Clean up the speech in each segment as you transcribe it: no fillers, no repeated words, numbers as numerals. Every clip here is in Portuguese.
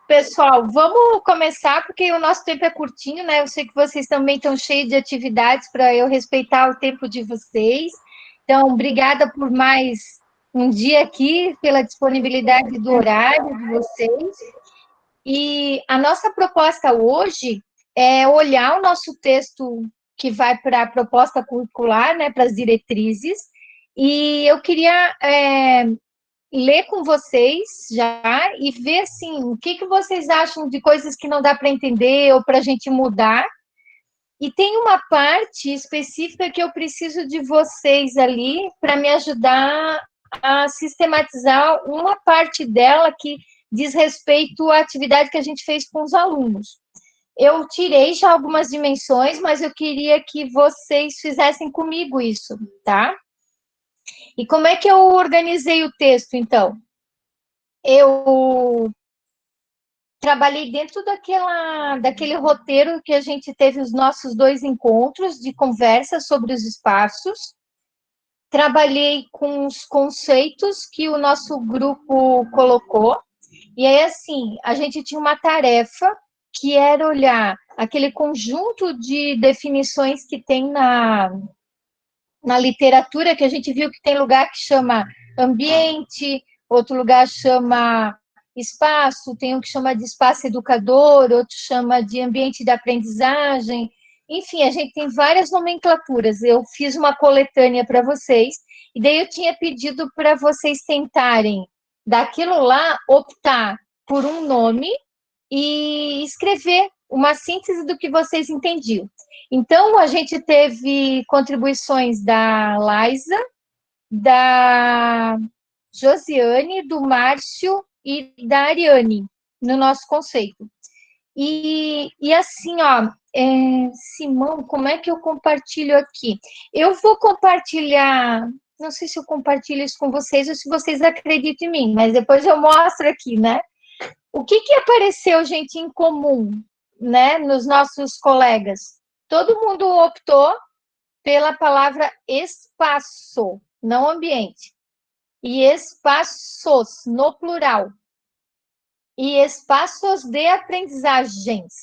Pessoal, vamos começar, porque o nosso tempo é curtinho, né? Eu sei que vocês também estão cheios de atividades para eu respeitar o tempo de vocês. Então, obrigada por mais um dia aqui, pela disponibilidade do horário de vocês. E a nossa proposta hoje é olhar o nosso texto que vai para a proposta curricular, né, para as diretrizes, e eu queria ler com vocês já e ver assim, o que vocês acham de coisas que não dá para entender ou para a gente mudar. E tem uma parte específica que eu preciso de vocês ali para me ajudar a sistematizar uma parte dela que diz respeito à atividade que a gente fez com os alunos. Eu tirei já algumas dimensões, mas eu queria que vocês fizessem comigo isso, tá? E como é que eu organizei o texto, então? Eu trabalhei dentro daquele roteiro que a gente teve os nossos 2 encontros de conversa sobre os espaços. Trabalhei com os conceitos que o nosso grupo colocou. E aí, assim, a gente tinha uma tarefa que era olhar aquele conjunto de definições que tem na literatura, que a gente viu que tem lugar que chama ambiente, outro lugar chama espaço, tem um que chama de espaço educador, outro chama de ambiente de aprendizagem. Enfim, a gente tem várias nomenclaturas. Eu fiz uma coletânea para vocês, e daí eu tinha pedido para vocês tentarem, daquilo lá, optar por um nome e escrever uma síntese do que vocês entendiam. Então, a gente teve contribuições da Laisa, da Josiane, do Márcio e da Ariane no nosso conceito. E assim, ó, Simão, como é que eu compartilho aqui? Eu vou compartilhar, não sei se eu compartilho isso com vocês ou se vocês acreditam em mim, mas depois eu mostro aqui, né? O que apareceu, gente, em comum, né, nos nossos colegas? Todo mundo optou pela palavra espaço, não ambiente. E espaços, no plural. E espaços de aprendizagens,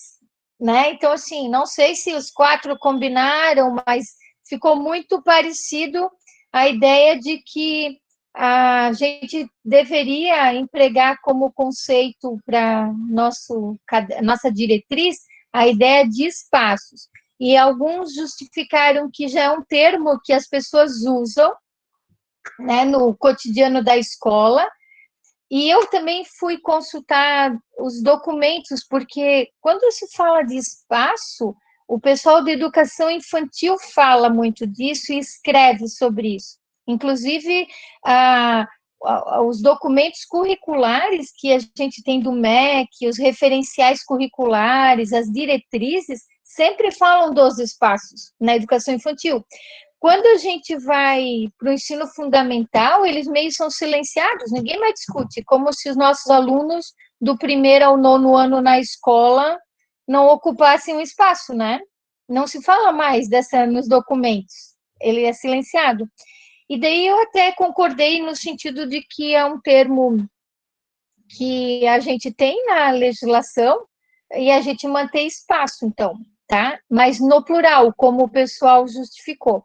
né? Então, assim, não sei se os 4 combinaram, mas ficou muito parecido a ideia de que a gente deveria empregar como conceito para nossa diretriz a ideia de espaços. E alguns justificaram que já é um termo que as pessoas usam, né, no cotidiano da escola. E eu também fui consultar os documentos, porque quando se fala de espaço, o pessoal de educação infantil fala muito disso e escreve sobre isso. Inclusive, os documentos curriculares que a gente tem do MEC, os referenciais curriculares, as diretrizes, sempre falam dos espaços na educação infantil. Quando a gente vai para o ensino fundamental, eles meio são silenciados, ninguém mais discute, como se os nossos alunos do 1º ao 9º ano na escola não ocupassem um espaço, né? Não se fala mais nos documentos, ele é silenciado. E daí eu até concordei no sentido de que é um termo que a gente tem na legislação e a gente mantém espaço, então, tá? Mas no plural, como o pessoal justificou.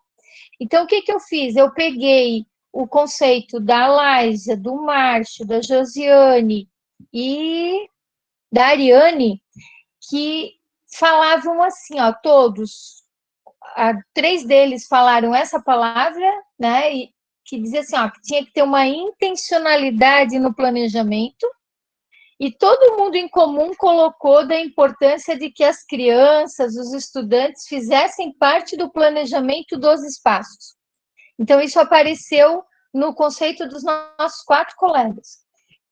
Então, o que eu fiz? Eu peguei o conceito da Laísa, do Márcio, da Josiane e da Ariane, que falavam assim, ó, todos, 3 deles falaram essa palavra, né, e que dizia assim, ó, que tinha que ter uma intencionalidade no planejamento, e todo mundo em comum colocou da importância de que as crianças, os estudantes, fizessem parte do planejamento dos espaços. Então, isso apareceu no conceito dos nossos 4 colegas,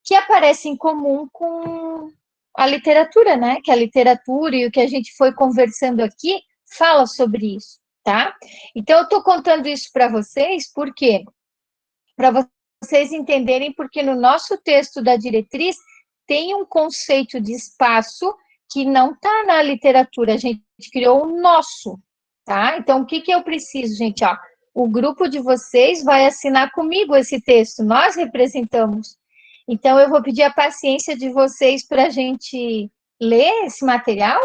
que aparece em comum com a literatura, né? Que a literatura e o que a gente foi conversando aqui fala sobre isso, tá? Então, eu estou contando isso para vocês, por quê? Para vocês entenderem, porque no nosso texto da diretriz tem um conceito de espaço que não está na literatura, a gente criou o nosso, tá? Então, o que eu preciso, gente? Ó, o grupo de vocês vai assinar comigo esse texto, nós representamos. Então, eu vou pedir a paciência de vocês para a gente ler esse material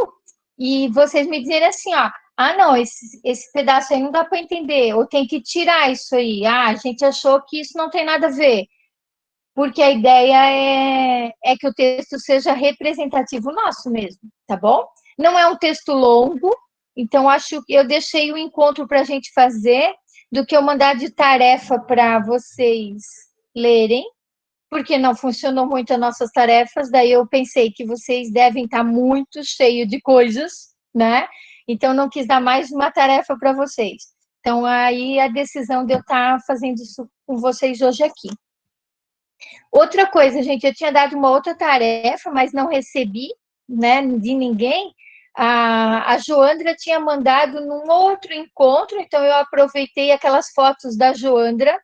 e vocês me dizerem assim, ó, ah, não, esse pedaço aí não dá para entender, ou tem que tirar isso aí. Ah, a gente achou que isso não tem nada a ver, porque a ideia é que o texto seja representativo nosso mesmo, tá bom? Não é um texto longo, então acho que eu deixei o encontro para a gente fazer do que eu mandar de tarefa para vocês lerem, porque não funcionou muito as nossas tarefas, daí eu pensei que vocês devem estar muito cheios de coisas, né? Então não quis dar mais uma tarefa para vocês. Então aí a decisão de eu estar fazendo isso com vocês hoje aqui. Outra coisa, gente, eu tinha dado uma outra tarefa, mas não recebi, né, de ninguém. A Joandra tinha mandado num outro encontro, então eu aproveitei aquelas fotos da Joandra,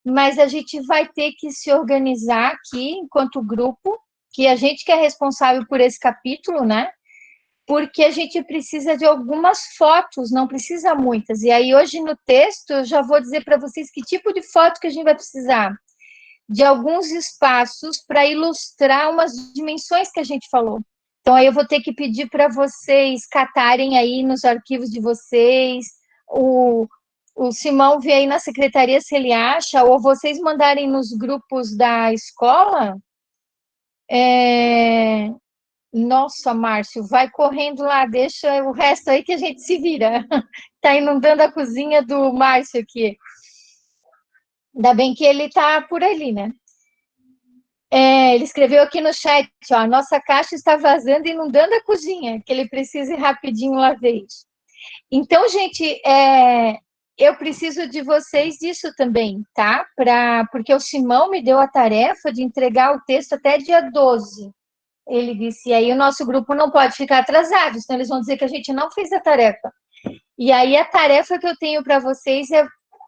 mas a gente vai ter que se organizar aqui enquanto grupo, que a gente que é responsável por esse capítulo, né? Porque a gente precisa de algumas fotos, não precisa muitas. E aí hoje no texto eu já vou dizer para vocês que tipo de foto que a gente vai precisar de alguns espaços para ilustrar umas dimensões que a gente falou. Então, aí eu vou ter que pedir para vocês catarem aí nos arquivos de vocês, o Simão vê aí na secretaria se ele acha, ou vocês mandarem nos grupos da escola. Nossa, Márcio, vai correndo lá, deixa o resto aí que a gente se vira. Está inundando a cozinha do Márcio aqui. Ainda bem que ele está por ali, né? Ele escreveu aqui no chat, ó, a nossa caixa está vazando e inundando a cozinha, que ele precisa ir rapidinho lá ver isso. Então, gente, eu preciso de vocês disso também, tá? Porque o Simão me deu a tarefa de entregar o texto até dia 12. Ele disse, e aí o nosso grupo não pode ficar atrasado, senão eles vão dizer que a gente não fez a tarefa. E aí a tarefa que eu tenho para vocês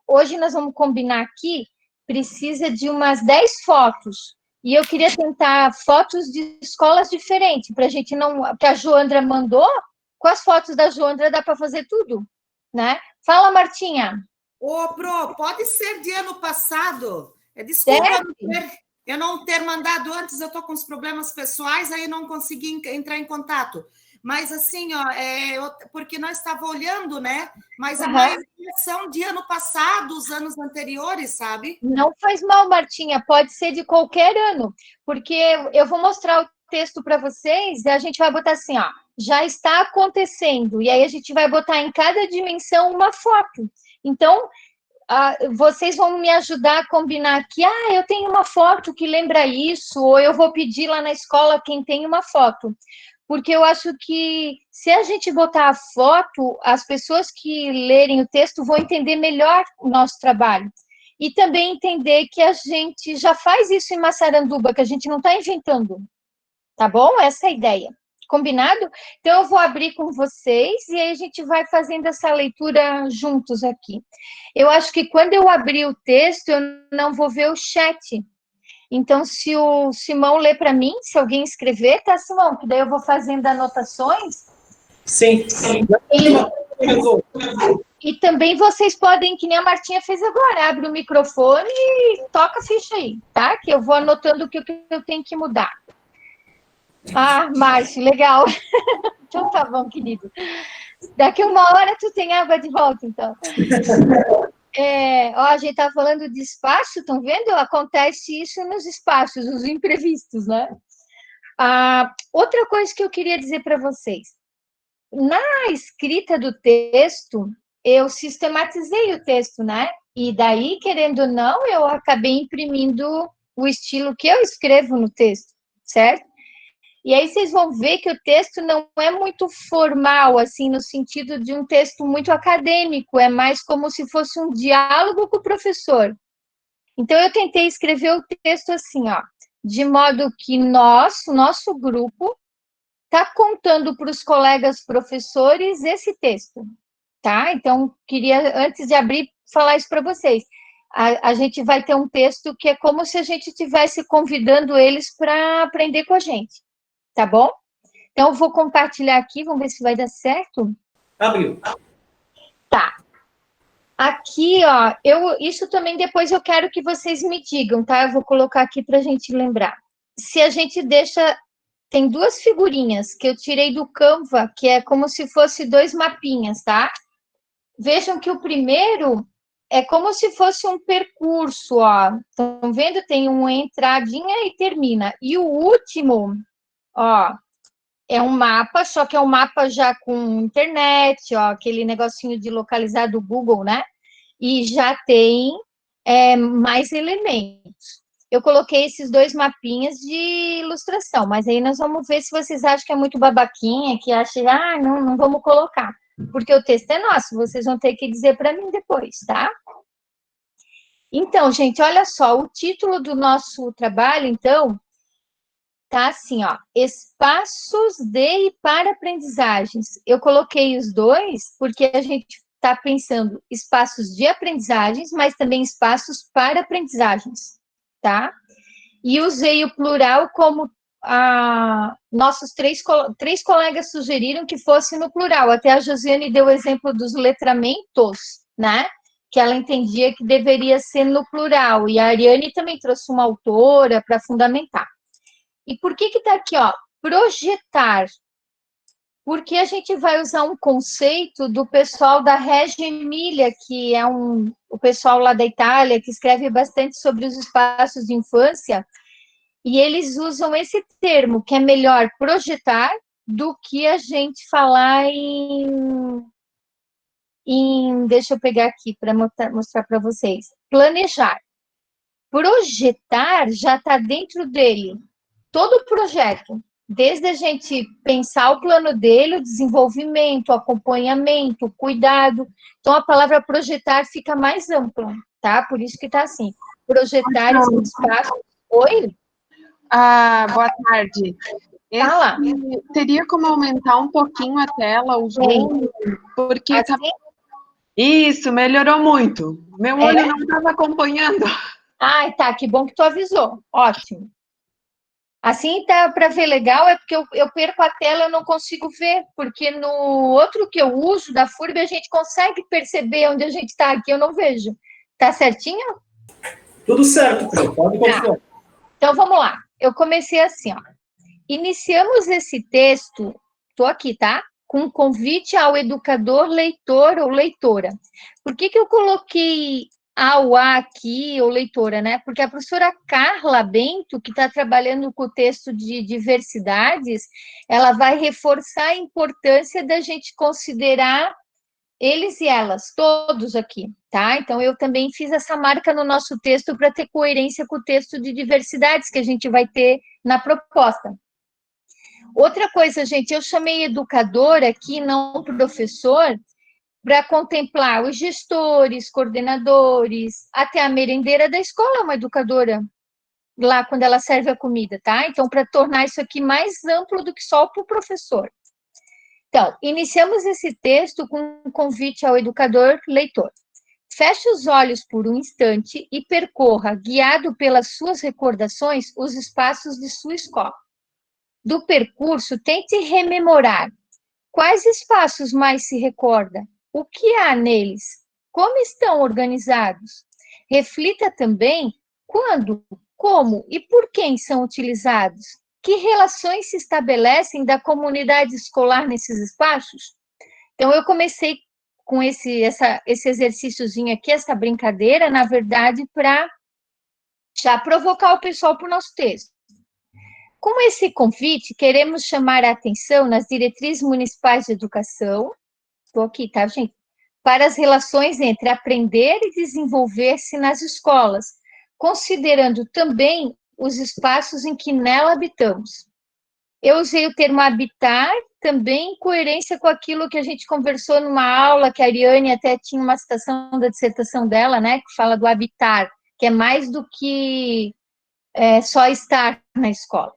hoje nós vamos combinar aqui, precisa de umas 10 fotos. E eu queria tentar fotos de escolas diferentes, para a gente não. Que a Joandra mandou, com as fotos da Joandra dá para fazer tudo, né? Fala, Martinha. Ô, Pro, pode ser de ano passado. Desculpa eu não ter mandado antes, eu estou com os problemas pessoais, aí não consegui entrar em contato. Mas assim, ó, porque nós estávamos olhando, né? Mas a maioria são de ano passado, os anos anteriores, sabe? Não faz mal, Martinha, pode ser de qualquer ano, porque eu vou mostrar o texto para vocês e a gente vai botar assim, ó, já está acontecendo, e aí a gente vai botar em cada dimensão uma foto. Então, vocês vão me ajudar a combinar aqui, eu tenho uma foto que lembra isso, ou eu vou pedir lá na escola quem tem uma foto. Porque eu acho que se a gente botar a foto, as pessoas que lerem o texto vão entender melhor o nosso trabalho. E também entender que a gente já faz isso em Massaranduba, que a gente não está inventando. Tá bom? Essa é a ideia. Combinado? Então, eu vou abrir com vocês e aí a gente vai fazendo essa leitura juntos aqui. Eu acho que quando eu abrir o texto, eu não vou ver o chat. Então, se o Simão ler para mim, se alguém escrever, tá, Simão? Que daí eu vou fazendo anotações. Sim. E também vocês podem, que nem a Martinha fez agora, abre o microfone e toca a ficha aí, tá? Que eu vou anotando o que eu tenho que mudar. Márcio, legal. Então tá bom, querido. Daqui uma hora tu tem água de volta, então. A gente tá falando de espaço, estão vendo? Acontece isso nos espaços, os imprevistos, né? Outra coisa que eu queria dizer para vocês. Na escrita do texto, eu sistematizei o texto, né? E daí, querendo ou não, eu acabei imprimindo o estilo que eu escrevo no texto, certo? E aí vocês vão ver que o texto não é muito formal, assim, no sentido de um texto muito acadêmico, é mais como se fosse um diálogo com o professor. Então, eu tentei escrever o texto assim, ó, de modo que o nosso grupo, está contando para os colegas professores esse texto, tá? Então, queria, antes de abrir, falar isso para vocês. A gente vai ter um texto que é como se a gente estivesse convidando eles para aprender com a gente. Tá bom? Então, eu vou compartilhar aqui, vamos ver se vai dar certo. Abriu. Tá. Aqui, ó, isso também depois eu quero que vocês me digam, tá? Eu vou colocar aqui para a gente lembrar. Se a gente deixa, tem duas figurinhas que eu tirei do Canva, que é como se fosse dois mapinhas, tá? Vejam que o primeiro é como se fosse um percurso, ó. Estão vendo? Tem uma entradinha e termina. E o último, ó, é um mapa, só que é um mapa já com internet, ó, aquele negocinho de localizar do Google, né? E já tem mais elementos. Eu coloquei esses dois mapinhas de ilustração, mas aí nós vamos ver se vocês acham que é muito babaquinha, que acham, não, não vamos colocar, porque o texto é nosso, vocês vão ter que dizer para mim depois, tá? Então, gente, olha só, o título do nosso trabalho, então, tá assim, ó, espaços de e para aprendizagens. Eu coloquei os dois porque a gente está pensando espaços de aprendizagens, mas também espaços para aprendizagens, tá? E usei o plural como nossos três colegas sugeriram que fosse no plural. Até a Josiane deu o exemplo dos letramentos, né? Que ela entendia que deveria ser no plural. E a Ariane também trouxe uma autora para fundamentar. E por que está aqui, ó? Projetar. Porque a gente vai usar um conceito do pessoal da Reggio Emilia, que é o pessoal lá da Itália, que escreve bastante sobre os espaços de infância, e eles usam esse termo, que é melhor projetar do que a gente falar deixa eu pegar aqui para mostrar para vocês, planejar. Projetar já está dentro dele todo o projeto, desde a gente pensar o plano dele, o desenvolvimento, o acompanhamento, o cuidado. Então, a palavra projetar fica mais ampla, tá? Por isso que tá assim. Projetar esse espaço. Oi? Boa tarde. Fala. Teria como aumentar um pouquinho a tela, o zoom? Porque assim? Isso, melhorou muito. Meu olho não estava acompanhando. Ai, tá, que bom que tu avisou. Ótimo. Assim tá para ver legal, é porque eu perco a tela, eu não consigo ver, porque no outro que eu uso, da FURB, a gente consegue perceber onde a gente está, aqui eu não vejo. Tá certinho? Tudo certo, pode continuar. Então, vamos lá. Eu comecei assim, ó. Iniciamos esse texto, tô aqui, tá? Com um convite ao educador, leitor ou leitora. Por que eu coloquei ao A aqui, ou leitora, né? Porque a professora Carla Bento, que está trabalhando com o texto de diversidades, ela vai reforçar a importância da gente considerar eles e elas, todos aqui, tá? Então, eu também fiz essa marca no nosso texto para ter coerência com o texto de diversidades que a gente vai ter na proposta. Outra coisa, gente, eu chamei educador aqui, não professor, para contemplar os gestores, coordenadores, até a merendeira da escola é uma educadora, lá quando ela serve a comida, tá? Então, para tornar isso aqui mais amplo do que só para o professor. Então, iniciamos esse texto com um convite ao educador leitor. Feche os olhos por um instante e percorra, guiado pelas suas recordações, os espaços de sua escola. Do percurso, tente rememorar quais espaços mais se recorda, o que há neles, como estão organizados. Reflita também quando, como e por quem são utilizados. Que relações se estabelecem da comunidade escolar nesses espaços? Então, eu comecei com esse exercíciozinho aqui, essa brincadeira, na verdade, para já provocar o pessoal para o nosso texto. Com esse convite, queremos chamar a atenção nas diretrizes municipais de educação, estou aqui, tá, gente? Para as relações entre aprender e desenvolver-se nas escolas, considerando também os espaços em que nela habitamos. Eu usei o termo habitar também em coerência com aquilo que a gente conversou numa aula, que a Ariane até tinha uma citação da dissertação dela, né, que fala do habitar, que é mais do que só estar na escola.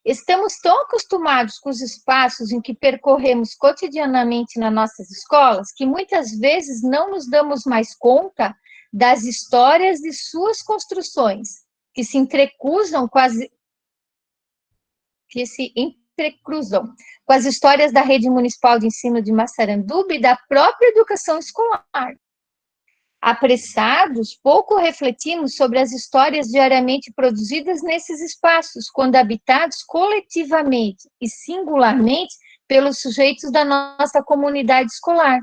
Estamos tão acostumados com os espaços em que percorremos cotidianamente nas nossas escolas que muitas vezes não nos damos mais conta das histórias de suas construções, que se entrecruzam com as histórias da Rede Municipal de Ensino de Massaranduba e da própria educação escolar. Apressados, pouco refletimos sobre as histórias diariamente produzidas nesses espaços, quando habitados coletivamente e singularmente pelos sujeitos da nossa comunidade escolar.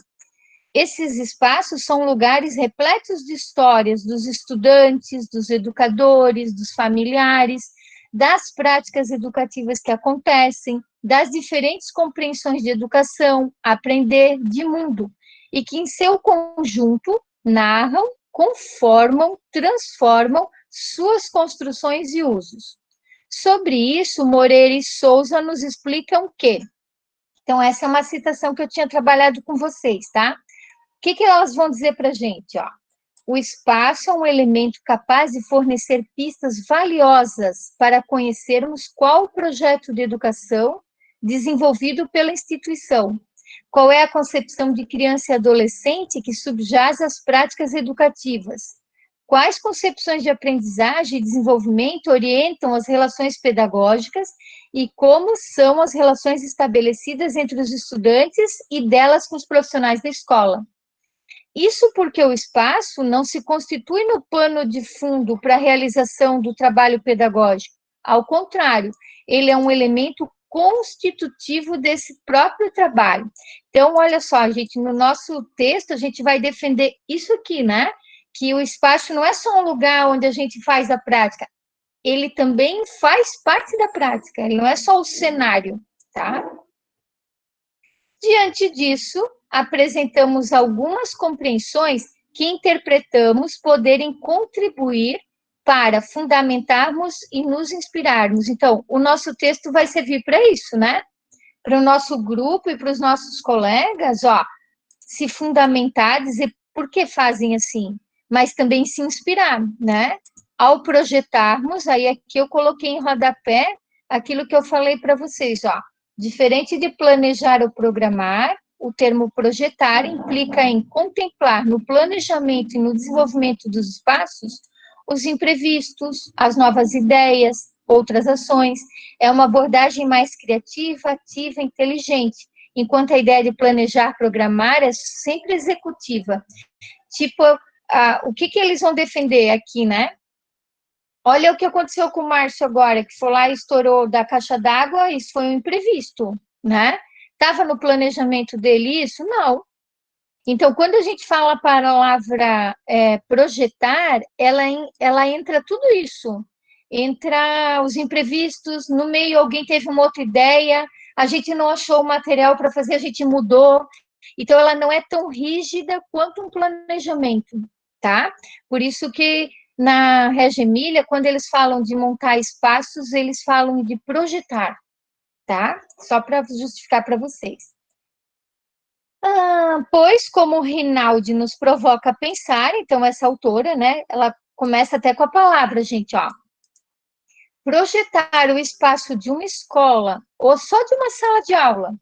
Esses espaços são lugares repletos de histórias dos estudantes, dos educadores, dos familiares, das práticas educativas que acontecem, das diferentes compreensões de educação, aprender, de mundo, e que em seu conjunto narram, conformam, transformam suas construções e usos. Sobre isso, Moreira e Souza nos explicam que... Então, essa é uma citação que eu tinha trabalhado com vocês, tá? O que elas vão dizer para a gente? Ó? O espaço é um elemento capaz de fornecer pistas valiosas para conhecermos qual o projeto de educação desenvolvido pela instituição, qual é a concepção de criança e adolescente que subjaz às práticas educativas, quais concepções de aprendizagem e desenvolvimento orientam as relações pedagógicas e como são as relações estabelecidas entre os estudantes e delas com os profissionais da escola. Isso porque o espaço não se constitui no pano de fundo para a realização do trabalho pedagógico. Ao contrário, ele é um elemento constitutivo desse próprio trabalho. Então, olha só, gente, no nosso texto, a gente vai defender isso aqui, né? Que o espaço não é só um lugar onde a gente faz a prática, ele também faz parte da prática, ele não é só o cenário, tá? Diante disso, apresentamos algumas compreensões que interpretamos poderem contribuir para fundamentarmos e nos inspirarmos. Então, o nosso texto vai servir para isso, né? Para o nosso grupo e para os nossos colegas, ó, se fundamentar, dizer por que fazem assim, mas também se inspirar, né? Ao projetarmos, aí aqui eu coloquei em rodapé aquilo que eu falei para vocês, ó. Diferente de planejar ou programar, o termo projetar implica em contemplar no planejamento e no desenvolvimento dos espaços os imprevistos, as novas ideias, outras ações. É uma abordagem mais criativa, ativa, inteligente, enquanto a ideia de planejar, programar é sempre executiva. Tipo, o que eles vão defender aqui, né? Olha o que aconteceu com o Márcio agora, que foi lá e estourou da caixa d'água, isso foi um imprevisto, né? Estava no planejamento dele isso? Não. Então, quando a gente fala a palavra projetar, ela entra tudo isso. Entra os imprevistos, no meio alguém teve uma outra ideia, a gente não achou o material para fazer, a gente mudou. Então, ela não é tão rígida quanto um planejamento, tá? Por isso que na Regia Emília, quando eles falam de montar espaços, eles falam de projetar, tá? Só para justificar para vocês. Pois, como o Rinaldi nos provoca a pensar, então essa autora, né, ela começa até com a palavra, gente, ó. Projetar o espaço de uma escola ou só de uma sala de aula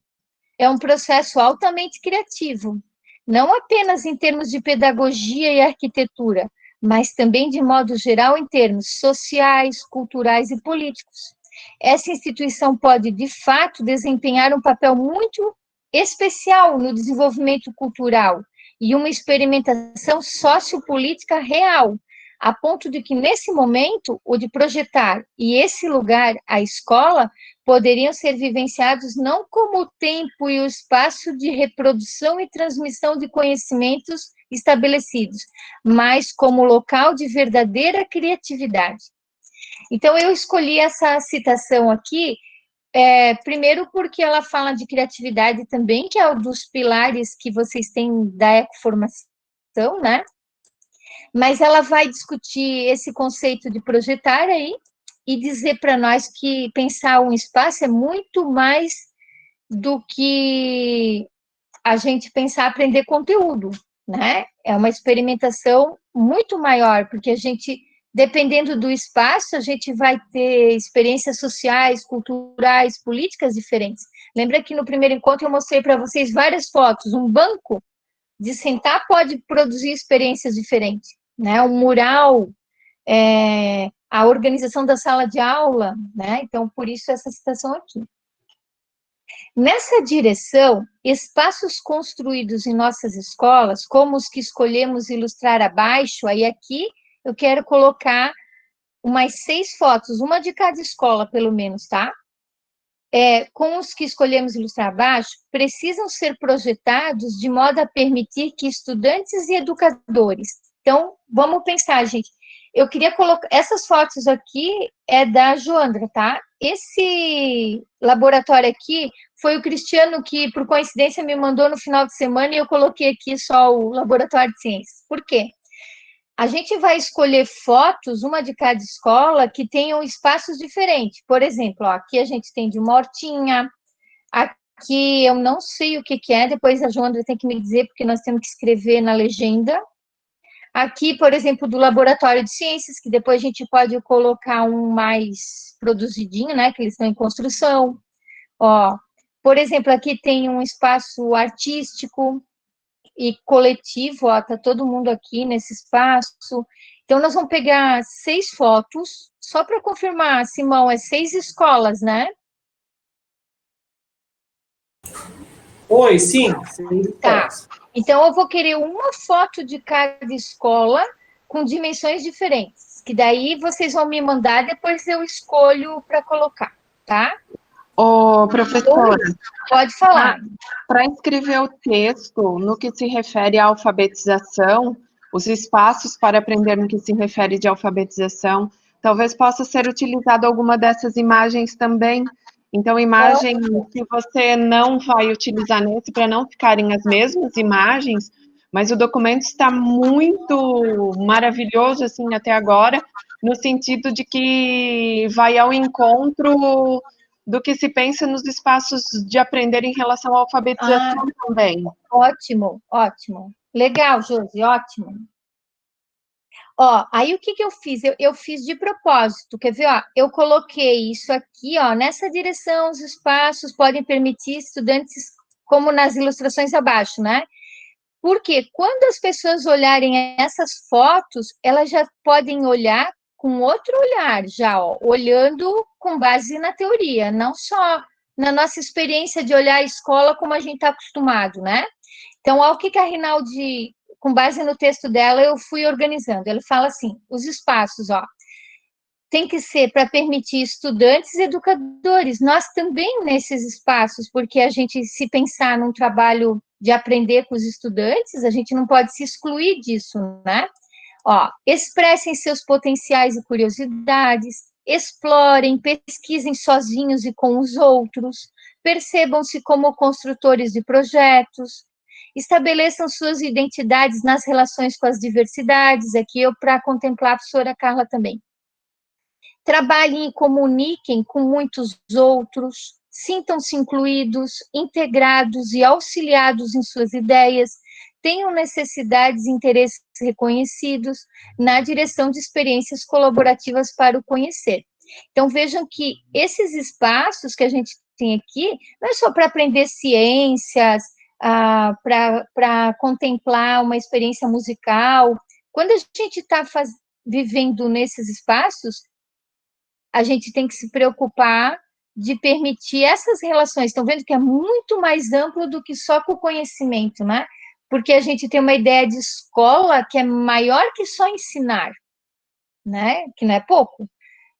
é um processo altamente criativo, não apenas em termos de pedagogia e arquitetura, mas também de modo geral em termos sociais, culturais e políticos. Essa instituição pode, de fato, desempenhar um papel muito especial no desenvolvimento cultural e uma experimentação sociopolítica real, a ponto de que, nesse momento, o de projetar e esse lugar, a escola, poderiam ser vivenciados não como o tempo e o espaço de reprodução e transmissão de conhecimentos estabelecidos, mas como local de verdadeira criatividade. Então, eu escolhi essa citação aqui, primeiro porque ela fala de criatividade também, que é um dos pilares que vocês têm da ecoformação, né? Mas ela vai discutir esse conceito de projetar aí e dizer para nós que pensar um espaço é muito mais do que a gente pensar aprender conteúdo, né? É uma experimentação muito maior, porque a gente, dependendo do espaço, a gente vai ter experiências sociais, culturais, políticas diferentes. Lembra que no primeiro encontro eu mostrei para vocês várias fotos, um banco de sentar pode produzir experiências diferentes, né? Um mural, a organização da sala de aula, né? Então, por isso essa citação aqui. Nessa direção, espaços construídos em nossas escolas, como os que escolhemos ilustrar abaixo, aí aqui eu quero colocar umas 6 fotos, uma de cada escola, pelo menos, tá? Com os que escolhemos ilustrar abaixo, precisam ser projetados de modo a permitir que estudantes e educadores. Então, vamos pensar, gente. Eu queria colocar. Essas fotos aqui é da Joandra, tá? Esse laboratório aqui foi o Cristiano que, por coincidência, me mandou no final de semana e eu coloquei aqui só o laboratório de ciências. Por quê? A gente vai escolher fotos, uma de cada escola, que tenham espaços diferentes. Por exemplo, ó, aqui a gente tem de uma hortinha, aqui eu não sei o que é, depois a Joandra tem que me dizer, porque nós temos que escrever na legenda. Aqui, por exemplo, do laboratório de ciências, que depois a gente pode colocar um mais produzidinho, né, que eles estão em construção. Ó, por exemplo, aqui tem um espaço artístico e coletivo, ó, tá todo mundo aqui nesse espaço. Então, nós vamos pegar 6 fotos, só para confirmar, Simão, 6 escolas, né? Oi, sim. Tá. Então, eu vou querer uma foto de cada escola com dimensões diferentes, que daí vocês vão me mandar, depois eu escolho para colocar, tá? Ô, professora, pode falar. Para escrever o texto no que se refere à alfabetização, os espaços para aprender no que se refere de alfabetização, talvez possa ser utilizado alguma dessas imagens também. Então, imagem que você não vai utilizar nesse, para não ficarem as mesmas imagens, mas o documento está muito maravilhoso, assim, até agora, no sentido de que vai ao encontro do que se pensa nos espaços de aprender em relação à alfabetização também. Ótimo, ótimo. Legal, Josi, ótimo. Ó, aí o que eu fiz? Eu fiz de propósito, quer ver? Ó, eu coloquei isso aqui, ó, nessa direção, os espaços podem permitir estudantes, como nas ilustrações abaixo, né? Porque quando as pessoas olharem essas fotos, elas já podem olhar com outro olhar, já, ó, olhando com base na teoria, não só na nossa experiência de olhar a escola como a gente está acostumado, né? Então, olha o que a Rinaldi, com base no texto dela, eu fui organizando. Ele fala assim, os espaços, ó, tem que ser para permitir estudantes e educadores, nós também nesses espaços, porque a gente, se pensar num trabalho de aprender com os estudantes, a gente não pode se excluir disso, né? Ó, expressem seus potenciais e curiosidades, explorem, pesquisem sozinhos e com os outros, percebam-se como construtores de projetos, estabeleçam suas identidades nas relações com as diversidades, aqui eu para contemplar a professora Carla também. Trabalhem e comuniquem com muitos outros, sintam-se incluídos, integrados e auxiliados em suas ideias, tenham necessidades e interesses reconhecidos na direção de experiências colaborativas para o conhecer. Então, vejam que esses espaços que a gente tem aqui, não é só para aprender ciências, para contemplar uma experiência musical. Quando a gente está vivendo nesses espaços, a gente tem que se preocupar de permitir essas relações. Estão vendo que é muito mais amplo do que só com o conhecimento, né? Porque a gente tem uma ideia de escola que é maior que só ensinar, né? Que não é pouco,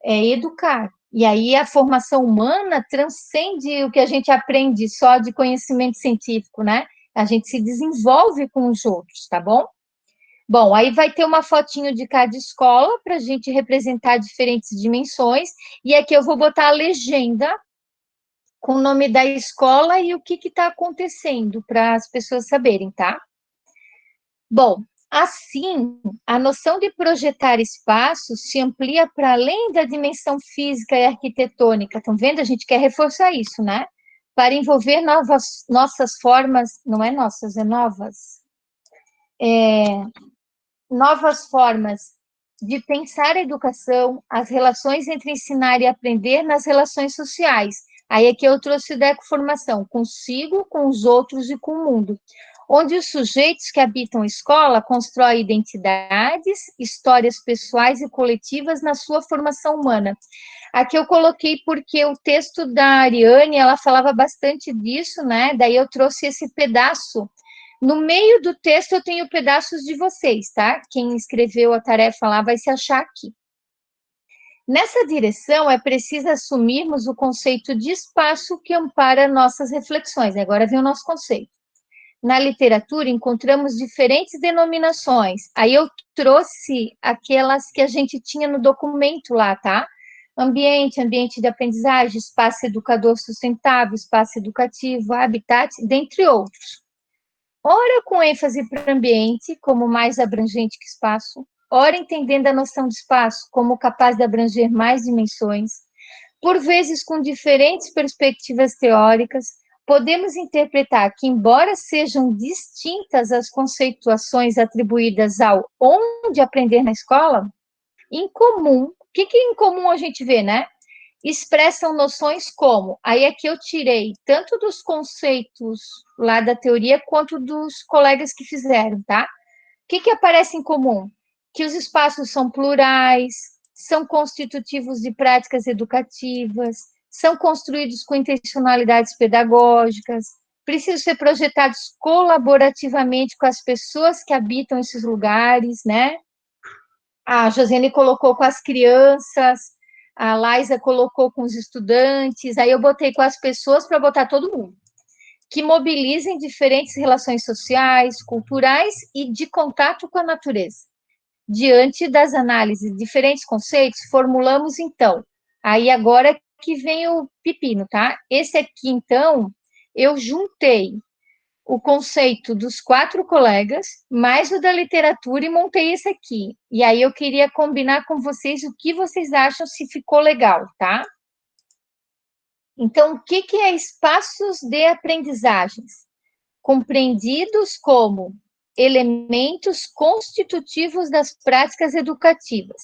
é educar. E aí a formação humana transcende o que a gente aprende só de conhecimento científico, né? A gente se desenvolve com os outros, tá bom? Bom, aí vai ter uma fotinho de cada escola para a gente representar diferentes dimensões, e aqui eu vou botar a legenda com o nome da escola e o que está acontecendo, para as pessoas saberem, tá? Bom, assim, a noção de projetar espaços se amplia para além da dimensão física e arquitetônica. Estão vendo? A gente quer reforçar isso, né? Para envolver nossas formas, não é nossas, é novas. Novas formas de pensar a educação, as relações entre ensinar e aprender nas relações sociais. Aí aqui eu trouxe da ecoformação, consigo, com os outros e com o mundo. onde os sujeitos que habitam a escola constroem identidades, histórias pessoais e coletivas na sua formação humana. Aqui eu coloquei porque o texto da Ariane, ela falava bastante disso, né? Daí eu trouxe esse pedaço. No meio do texto eu tenho pedaços de vocês, tá? Quem escreveu a tarefa lá vai se achar aqui. Nessa direção, é preciso assumirmos o conceito de espaço que ampara nossas reflexões. Agora vem o nosso conceito. Na literatura, encontramos diferentes denominações. Aí eu trouxe aquelas que a gente tinha no documento lá, tá? Ambiente, ambiente de aprendizagem, espaço educador sustentável, espaço educativo, habitat, dentre outros. Ora com ênfase para ambiente, como mais abrangente que espaço, ora entendendo a noção de espaço como capaz de abranger mais dimensões, por vezes com diferentes perspectivas teóricas, podemos interpretar que, embora sejam distintas as conceituações atribuídas ao onde aprender na escola, em comum, o que em comum a gente vê, né? Expressam noções como, aí aqui eu tirei tanto dos conceitos lá da teoria, quanto dos colegas que fizeram, tá? O que aparece em comum? Que os espaços são plurais, são constitutivos de práticas educativas, são construídos com intencionalidades pedagógicas, precisam ser projetados colaborativamente com as pessoas que habitam esses lugares, né? A Josiane colocou com as crianças, a Laísa colocou com os estudantes, aí eu botei com as pessoas para botar todo mundo, que mobilizem diferentes relações sociais, culturais e de contato com a natureza. Diante das análises de diferentes conceitos, formulamos, então, aí agora que vem o pepino, tá? Esse aqui, então, eu juntei o conceito dos 4 colegas, mais o da literatura, e montei esse aqui. E aí eu queria combinar com vocês o que vocês acham, se ficou legal, tá? Então, o que é espaços de aprendizagens? Compreendidos como elementos constitutivos das práticas educativas.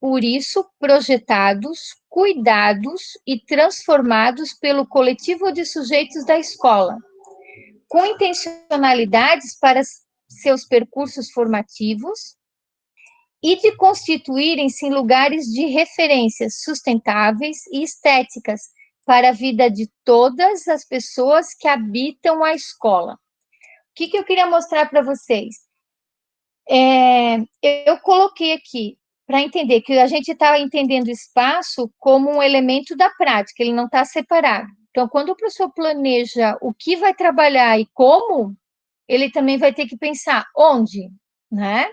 Por isso, projetados, cuidados e transformados pelo coletivo de sujeitos da escola, com intencionalidades para seus percursos formativos e de constituírem-se em lugares de referências sustentáveis e estéticas para a vida de todas as pessoas que habitam a escola. O que eu queria mostrar para vocês? Eu coloquei aqui, para entender que a gente está entendendo o espaço como um elemento da prática, ele não está separado. Então, quando o professor planeja o que vai trabalhar e como, ele também vai ter que pensar onde, né?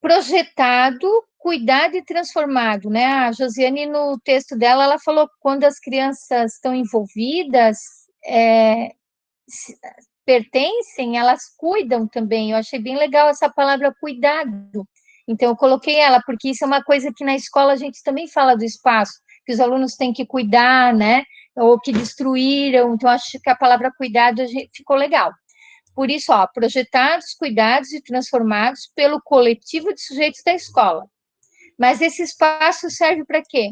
Projetado, cuidado e transformado, né? A Josiane, no texto dela, ela falou que quando as crianças estão envolvidas, pertencem, elas cuidam também. Eu achei bem legal essa palavra cuidado. Então, eu coloquei ela, porque isso é uma coisa que na escola a gente também fala do espaço, que os alunos têm que cuidar, né? Ou que destruíram. Então, acho que a palavra cuidado ficou legal. Por isso, ó, projetados, cuidados e transformados pelo coletivo de sujeitos da escola. Mas esse espaço serve para quê?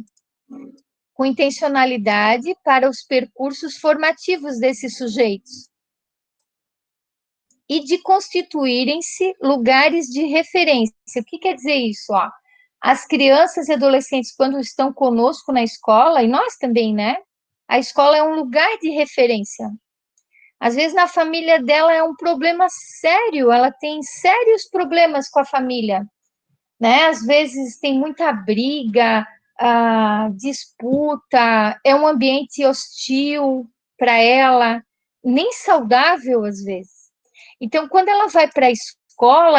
Com intencionalidade para os percursos formativos desses sujeitos. E de constituírem-se lugares de referência. O que quer dizer isso? Ó, as crianças e adolescentes, quando estão conosco na escola, e nós também, né? A escola é um lugar de referência. Às vezes, na família dela é um problema sério, ela tem sérios problemas com a família, né? Às vezes tem muita briga, disputa, é um ambiente hostil para ela, nem saudável às vezes. Então, quando ela vai para a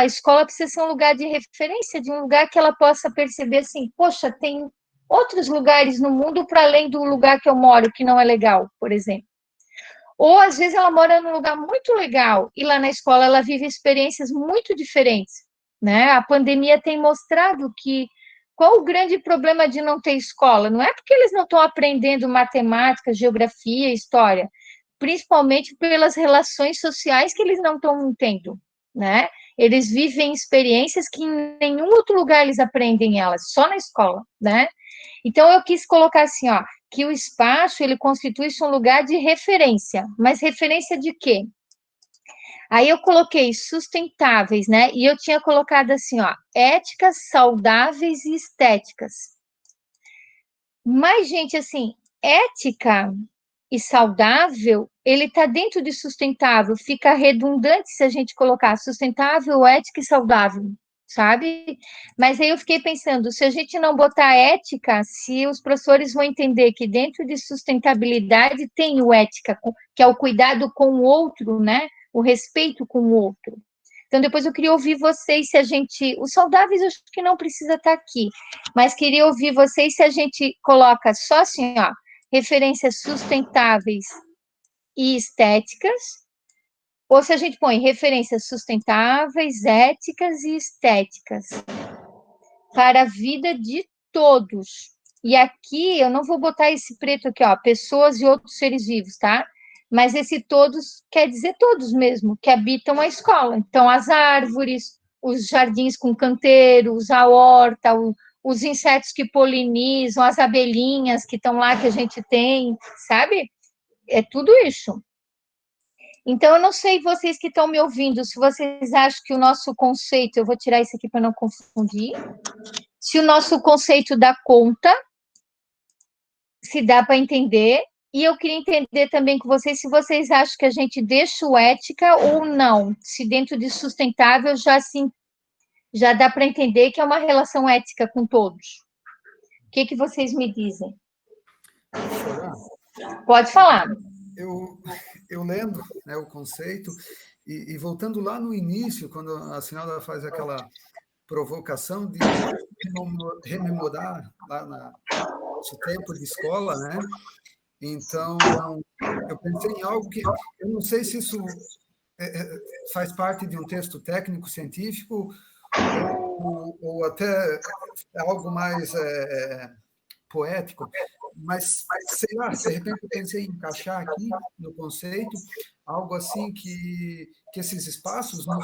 escola precisa ser um lugar de referência, de um lugar que ela possa perceber assim, poxa, tem outros lugares no mundo para além do lugar que eu moro, que não é legal, por exemplo. Ou, às vezes, ela mora num lugar muito legal e lá na escola ela vive experiências muito diferentes, né? A pandemia tem mostrado que qual o grande problema de não ter escola? Não é porque eles não estão aprendendo matemática, geografia, história, principalmente pelas relações sociais que eles não estão tendo, né? Eles vivem experiências que em nenhum outro lugar eles aprendem elas, só na escola, né? Então, eu quis colocar assim, ó, que o espaço, ele constitui um lugar de referência. Mas referência de quê? Aí eu coloquei sustentáveis, né? E eu tinha colocado assim, ó, éticas, saudáveis e estéticas. Mas, gente, assim, ética e saudável, ele está dentro de sustentável, fica redundante se a gente colocar sustentável, ética e saudável, sabe? Mas aí eu fiquei pensando, se a gente não botar ética, se os professores vão entender que dentro de sustentabilidade tem o ética, que é o cuidado com o outro, né? O respeito com o outro. Então, depois eu queria ouvir vocês se a gente. Os saudáveis, eu acho que não precisa estar aqui, mas queria ouvir vocês se a gente coloca só assim, ó, referências sustentáveis e estéticas, ou se a gente põe referências sustentáveis, éticas e estéticas para a vida de todos. E aqui eu não vou botar esse preto aqui, ó, pessoas e outros seres vivos, tá? Mas esse todos quer dizer todos mesmo, que habitam a escola. Então, as árvores, os jardins com canteiros, a horta, os insetos que polinizam, as abelhinhas que estão lá, que a gente tem, sabe? É tudo isso. Então, eu não sei vocês que estão me ouvindo, se vocês acham que o nosso conceito, eu vou tirar isso aqui para não confundir, se o nosso conceito dá conta, se dá para entender, e eu queria entender também com vocês se vocês acham que a gente deixa o ética ou não, se dentro de sustentável já dá para entender que é uma relação ética com todos. O que vocês me dizem? Pode falar. Eu lendo, né, o conceito, e voltando lá no início, quando a senhora faz aquela provocação de rememorar lá no nosso tempo de escola, né? Então, eu pensei em algo que eu não sei se isso faz parte de um texto técnico-científico ou até algo mais poético, mas sei lá, de repente eu pensei em encaixar aqui no conceito algo assim que esses espaços no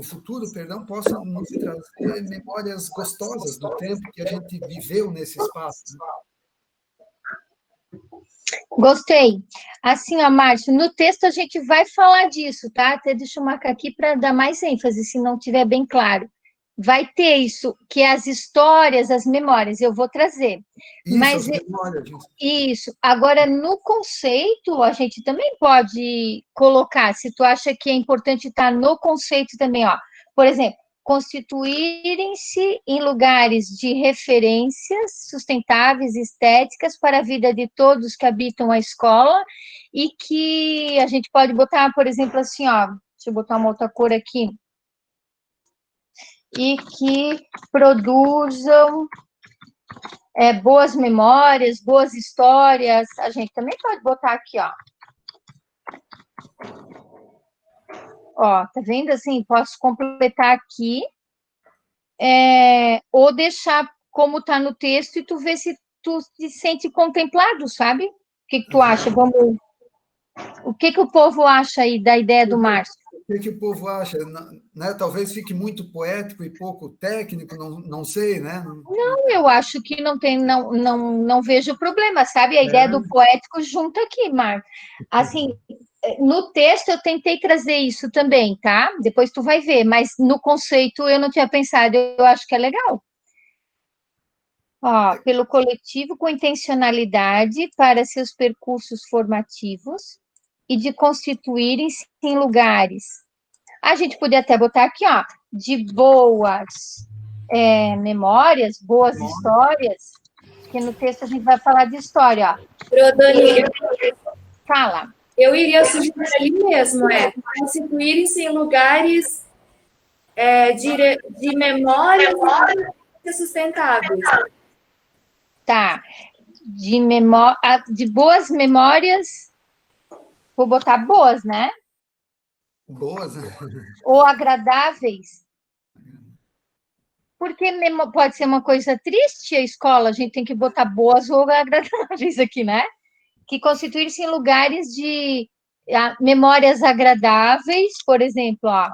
futuro, perdão, possam nos trazer memórias gostosas do tempo que a gente viveu nesse espaço. Gostei. Assim, ó, Márcio, no texto a gente vai falar disso, tá? Até deixa eu marcar aqui para dar mais ênfase, se não tiver bem claro. Vai ter isso, que as histórias, as memórias, eu vou trazer. Isso, mas memórias, isso. Agora, no conceito, a gente também pode colocar, se tu acha que é importante estar no conceito também, ó. Por exemplo, constituírem-se em lugares de referências sustentáveis e estéticas para a vida de todos que habitam a escola e que a gente pode botar, por exemplo, assim, ó, deixa eu botar uma outra cor aqui, e que produzam boas memórias, boas histórias. A gente também pode botar aqui, ó. Ó, tá vendo assim? Posso completar aqui, ou deixar como tá no texto e tu vê se tu se sente contemplado, sabe? O que tu acha? Vamos... O que o povo acha aí da ideia do Márcio? O que o povo acha? Né? Talvez fique muito poético e pouco técnico, não sei, né? Não, eu acho que não vejo problema, sabe? A ideia do poético junta aqui, Márcio. Assim, no texto eu tentei trazer isso também, tá? Depois tu vai ver, mas no conceito eu não tinha pensado, eu acho que é legal. Ó, pelo coletivo com intencionalidade para seus percursos formativos e de constituírem-se em lugares. A gente podia até botar aqui, ó, de boas memórias, boas histórias, porque no texto a gente vai falar de história, ó. Dani, Fala. Eu iria sugerir ali mesmo, constituírem-se em lugares de memória sustentáveis. Tá. De boas memórias, vou botar boas, né? Boas. Ou agradáveis. Porque pode ser uma coisa triste a escola, a gente tem que botar boas ou agradáveis aqui, né? Que constituir-se em lugares de memórias agradáveis, por exemplo, ó,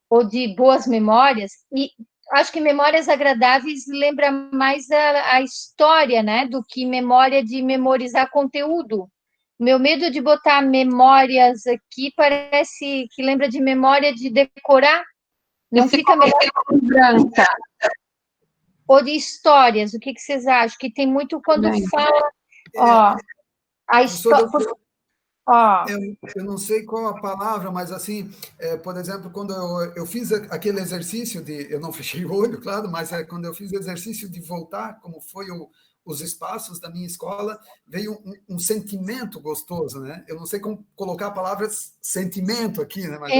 ou de boas memórias, e acho que memórias agradáveis lembra mais a história, né, do que memória de memorizar conteúdo. Meu medo de botar memórias aqui parece que lembra de memória de decorar. Não fica melhor. Branca. Ou de histórias, o que vocês acham? Que tem muito quando Bem. fala, ó, a história, ó. Eu não sei qual a palavra, mas assim, por exemplo, quando eu fiz aquele exercício eu não fechei o olho, claro, mas quando eu fiz o exercício de voltar, como foi os espaços da minha escola, veio um sentimento gostoso, né? Eu não sei como colocar a palavra sentimento aqui, né? Mas...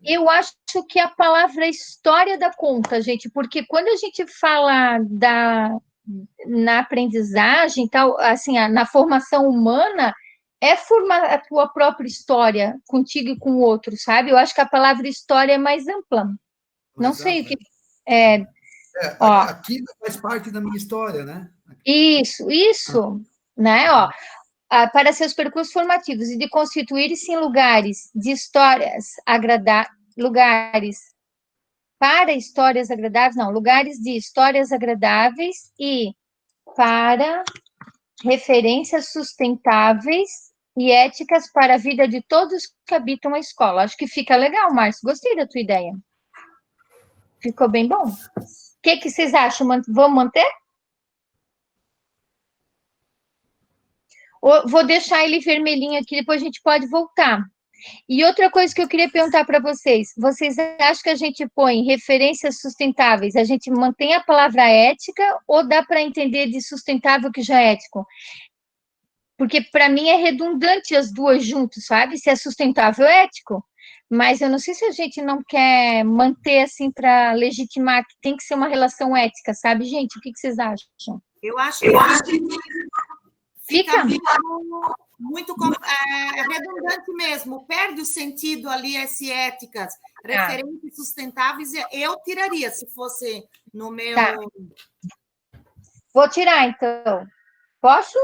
Eu acho que a palavra história dá conta, gente, porque quando a gente fala na aprendizagem, tal, assim, na formação humana, é formar a tua própria história contigo e com o outro, sabe? Eu acho que a palavra história é mais ampla. Não sei o que. Aqui faz parte da minha história, né? Isso, né? Ó, para seus percursos formativos e de constituir-se em lugares de histórias agradáveis, lugares para histórias agradáveis, não, lugares de histórias agradáveis e para referências sustentáveis e éticas para a vida de todos que habitam a escola. Acho que fica legal, Márcio. Gostei da tua ideia. Ficou bem bom. O que vocês acham? Vamos manter? Vou deixar ele vermelhinho aqui, depois a gente pode voltar. E outra coisa que eu queria perguntar para vocês acham que a gente põe referências sustentáveis, a gente mantém a palavra ética ou dá para entender de sustentável que já é ético? Porque para mim é redundante as duas juntas, sabe? Se é sustentável, é ético. Mas eu não sei se a gente não quer manter assim para legitimar que tem que ser uma relação ética, sabe, gente? O que vocês acham? Eu acho que fica muito redundante mesmo, perde o sentido ali, esse éticas, referentes sustentáveis, eu tiraria, se fosse no meu... Tá. Vou tirar, então. Posso?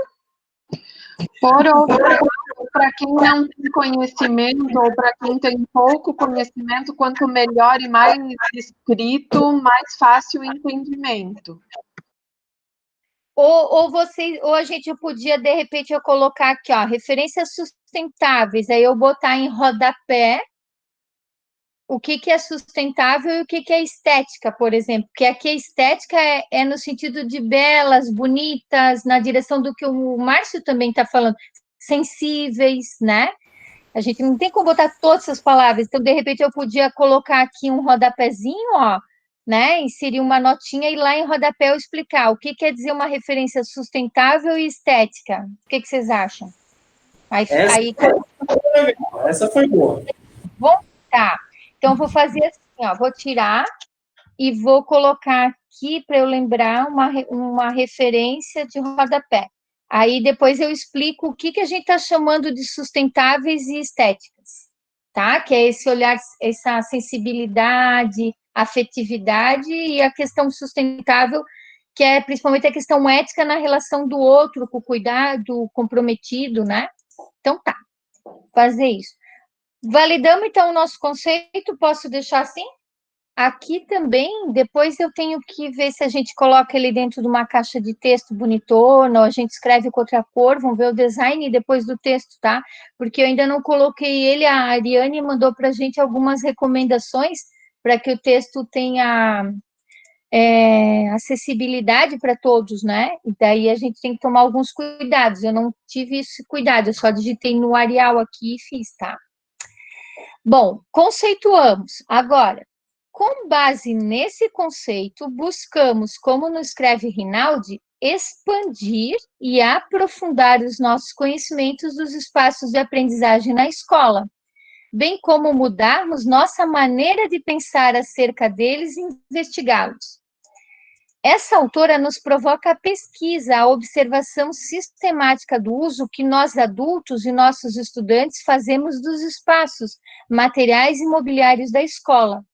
Para quem não tem conhecimento, ou para quem tem pouco conhecimento, quanto melhor e mais escrito, mais fácil o entendimento. Ou a gente podia, de repente, eu colocar aqui, ó, referências sustentáveis, aí eu botar em rodapé o que é sustentável e o que é estética, por exemplo, porque aqui a estética é no sentido de belas, bonitas, na direção do que o Márcio também está falando, sensíveis, né? A gente não tem como botar todas essas palavras, então, de repente, eu podia colocar aqui um rodapézinho, ó, né? Inserir uma notinha e lá em rodapé eu explicar o que quer dizer uma referência sustentável e estética. O que vocês acham? Essa foi boa. Bom, tá. Então, vou fazer assim, ó, vou tirar e vou colocar aqui para eu lembrar uma referência de rodapé. Aí, depois eu explico o que a gente está chamando de sustentáveis e estéticas, tá? Que é esse olhar, essa sensibilidade, afetividade e a questão sustentável, que é principalmente a questão ética na relação do outro, com o cuidado, comprometido, né? Então, tá. Fazer isso. Validamos, então, o nosso conceito, posso deixar assim? Aqui também, depois eu tenho que ver se a gente coloca ele dentro de uma caixa de texto bonitona, ou a gente escreve com outra cor, vamos ver o design depois do texto, tá? Porque eu ainda não coloquei ele, a Ariane mandou para a gente algumas recomendações para que o texto tenha acessibilidade para todos, né? E daí a gente tem que tomar alguns cuidados. Eu não tive esse cuidado, eu só digitei no Arial aqui e fiz, tá? Bom, conceituamos. Agora, com base nesse conceito, buscamos, como nos escreve Rinaldi, expandir e aprofundar os nossos conhecimentos dos espaços de aprendizagem na escola, bem como mudarmos nossa maneira de pensar acerca deles e investigá-los. Essa autora nos provoca a pesquisa, a observação sistemática do uso que nós adultos e nossos estudantes fazemos dos espaços materiais e mobiliários da escola.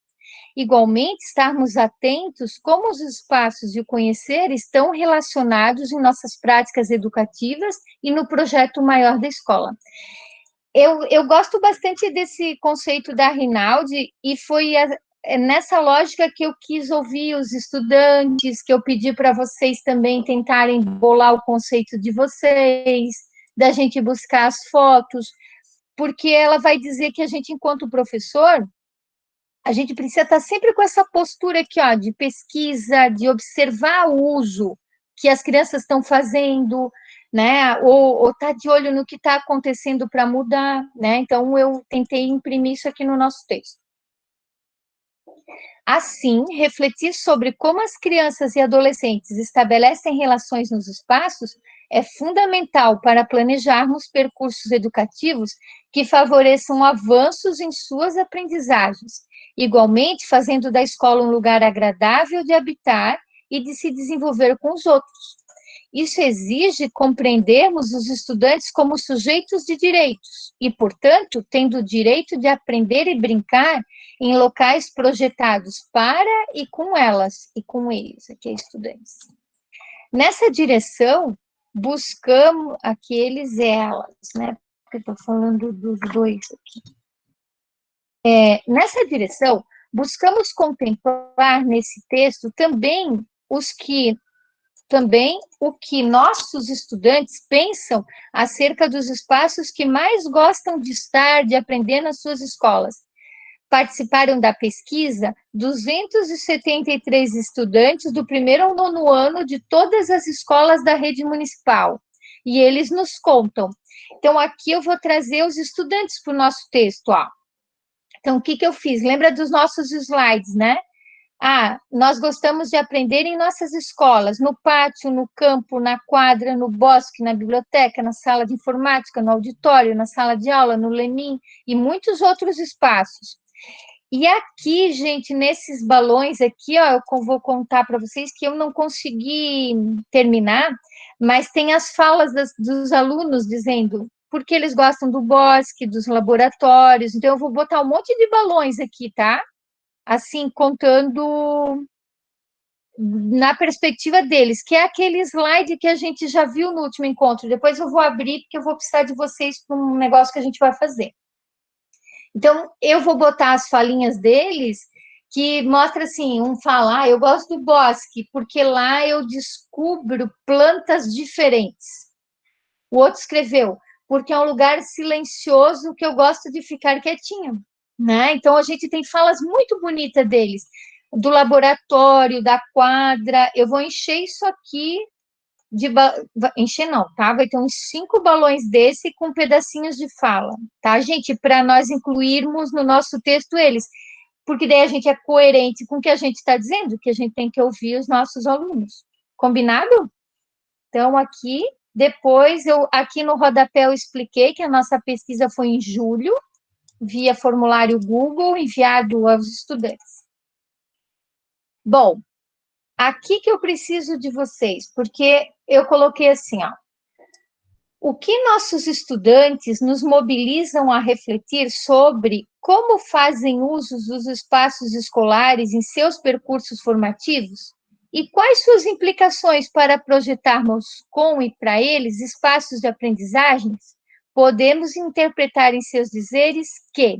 Igualmente, estarmos atentos como os espaços e o conhecer estão relacionados em nossas práticas educativas e no projeto maior da escola. Eu gosto bastante desse conceito da Rinaldi e foi nessa lógica que eu quis ouvir os estudantes, que eu pedi para vocês também tentarem bolar o conceito de vocês, da gente buscar as fotos, porque ela vai dizer que a gente, enquanto professor, a gente precisa estar sempre com essa postura aqui, ó, de pesquisa, de observar o uso que as crianças estão fazendo, né? Ou estar de olho no que está acontecendo para mudar, né? Então, eu tentei imprimir isso aqui no nosso texto. Assim, refletir sobre como as crianças e adolescentes estabelecem relações nos espaços é fundamental para planejarmos percursos educativos que favoreçam avanços em suas aprendizagens, igualmente fazendo da escola um lugar agradável de habitar e de se desenvolver com os outros. Isso exige compreendermos os estudantes como sujeitos de direitos e, portanto, tendo o direito de aprender e brincar em locais projetados para e com elas e com eles, aqui estudantes. Nessa direção, buscamos aqueles e elas, né? Porque eu estou falando dos dois aqui. Nessa direção, buscamos contemplar nesse texto também o que nossos estudantes pensam acerca dos espaços que mais gostam de estar, de aprender nas suas escolas. Participaram da pesquisa 273 estudantes do primeiro ao nono ano de todas as escolas da rede municipal. E eles nos contam. Então, aqui eu vou trazer os estudantes para o nosso texto, ó. Então, o que eu fiz? Lembra dos nossos slides, né? Nós gostamos de aprender em nossas escolas, no pátio, no campo, na quadra, no bosque, na biblioteca, na sala de informática, no auditório, na sala de aula, no Lemin e muitos outros espaços. E aqui, gente, nesses balões aqui, ó, eu vou contar para vocês que eu não consegui terminar, mas tem as falas dos alunos dizendo porque eles gostam do bosque, dos laboratórios. Então, eu vou botar um monte de balões aqui, tá? Assim, contando na perspectiva deles, que é aquele slide que a gente já viu no último encontro. Depois eu vou abrir, porque eu vou precisar de vocês para um negócio que a gente vai fazer. Então, eu vou botar as falinhas deles, que mostra assim, um fala, eu gosto do bosque, porque lá eu descubro plantas diferentes. O outro escreveu, porque é um lugar silencioso que eu gosto de ficar quietinho. Né? Então, a gente tem falas muito bonitas deles, do laboratório, da quadra. Eu vou encher isso aqui, encher não, tá? Vai ter uns 5 balões desse com pedacinhos de fala, tá, gente? Para nós incluirmos no nosso texto eles, porque daí a gente é coerente com o que a gente está dizendo, que a gente tem que ouvir os nossos alunos. Combinado? Então, aqui, depois, aqui no rodapé eu expliquei que a nossa pesquisa foi em julho, via formulário Google enviado aos estudantes. Bom, aqui que eu preciso de vocês, porque eu coloquei assim, ó. O que nossos estudantes nos mobilizam a refletir sobre como fazem uso dos espaços escolares em seus percursos formativos e quais suas implicações para projetarmos com e para eles espaços de aprendizagens? Podemos interpretar em seus dizeres que...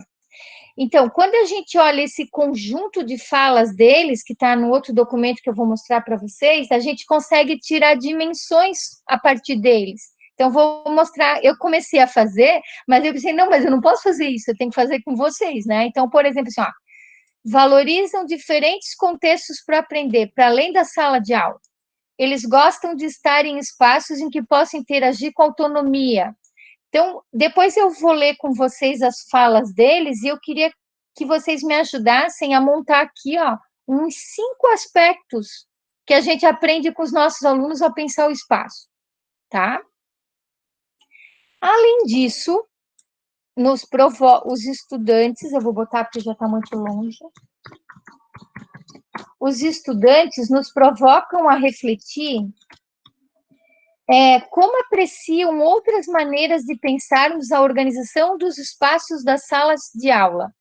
Então, quando a gente olha esse conjunto de falas deles, que está no outro documento que eu vou mostrar para vocês, a gente consegue tirar dimensões a partir deles. Então, vou mostrar, eu comecei a fazer, mas eu pensei, não, mas eu não posso fazer isso, eu tenho que fazer com vocês, né? Então, por exemplo, assim, ó, valorizam diferentes contextos para aprender, para além da sala de aula. Eles gostam de estar em espaços em que possam interagir com autonomia. Então, depois eu vou ler com vocês as falas deles e eu queria que vocês me ajudassem a montar aqui, ó, uns 5 aspectos que a gente aprende com os nossos alunos a pensar o espaço, tá? Além disso, os estudantes, eu vou botar porque já está muito longe, os estudantes nos provocam a refletir como apreciam outras maneiras de pensarmos a organização dos espaços das salas de aula,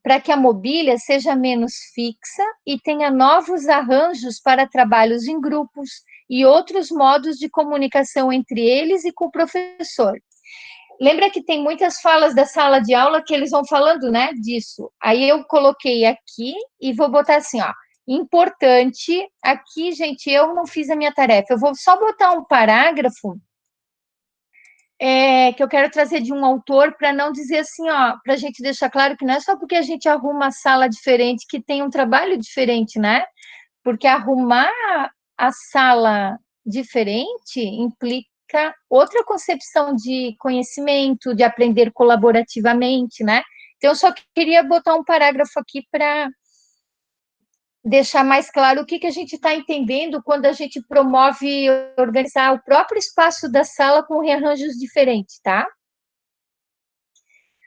para que a mobília seja menos fixa e tenha novos arranjos para trabalhos em grupos e outros modos de comunicação entre eles e com o professor. Lembra que tem muitas falas da sala de aula que eles vão falando, né, disso. Aí eu coloquei aqui e vou botar assim, ó, importante, aqui, gente, eu não fiz a minha tarefa, eu vou só botar um parágrafo que eu quero trazer de um autor para não dizer assim, ó, para a gente deixar claro que não é só porque a gente arruma a sala diferente que tem um trabalho diferente, né? Porque arrumar a sala diferente implica outra concepção de conhecimento, de aprender colaborativamente, né? Então, eu só queria botar um parágrafo aqui para deixar mais claro o que a gente está entendendo quando a gente promove organizar o próprio espaço da sala com rearranjos diferentes, tá?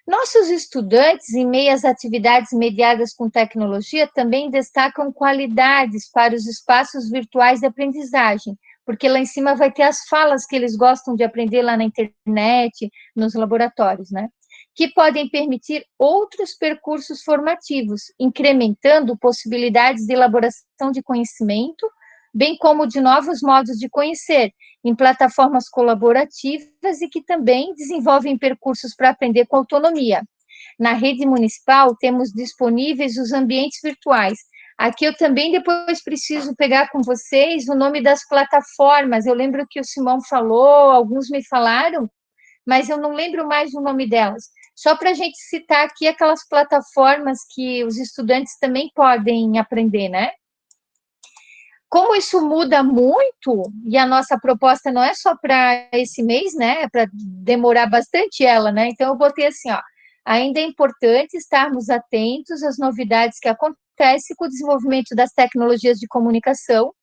Nossos estudantes, em meio às atividades mediadas com tecnologia, também destacam qualidades para os espaços virtuais de aprendizagem, porque lá em cima vai ter as falas que eles gostam de aprender lá na internet, nos laboratórios, né? Que podem permitir outros percursos formativos, incrementando possibilidades de elaboração de conhecimento, bem como de novos modos de conhecer, em plataformas colaborativas e que também desenvolvem percursos para aprender com autonomia. Na rede municipal, temos disponíveis os ambientes virtuais. Aqui eu também depois preciso pegar com vocês o nome das plataformas. Eu lembro que o Simão falou, alguns me falaram, mas eu não lembro mais o nome delas. Só para a gente citar aqui aquelas plataformas que os estudantes também podem aprender, né? Como isso muda muito, e a nossa proposta não é só para esse mês, né? É para demorar bastante ela, né? Então, eu botei assim, ó. Ainda é importante estarmos atentos às novidades que acontecem com o desenvolvimento das tecnologias de comunicação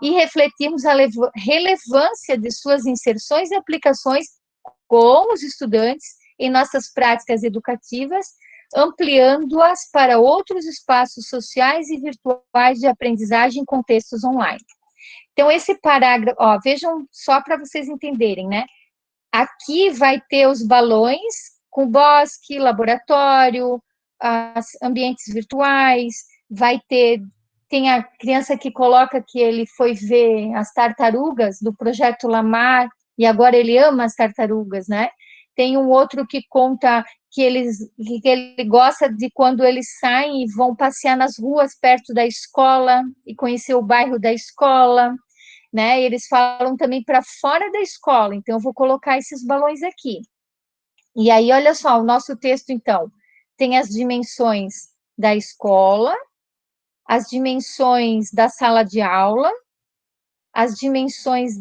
e refletirmos a relevância de suas inserções e aplicações com os estudantes em nossas práticas educativas, ampliando-as para outros espaços sociais e virtuais de aprendizagem em contextos online. Então, esse parágrafo, ó, vejam só para vocês entenderem, né? Aqui vai ter os balões com bosque, laboratório, ambientes virtuais, vai ter, tem a criança que coloca que ele foi ver as tartarugas do Projeto Lamar, e agora ele ama as tartarugas, né? Tem um outro que conta que ele gosta de quando eles saem e vão passear nas ruas perto da escola e conhecer o bairro da escola, né? Eles falam também para fora da escola, então eu vou colocar esses balões aqui. E aí, olha só, o nosso texto, então, tem as dimensões da escola, as dimensões da sala de aula, as dimensões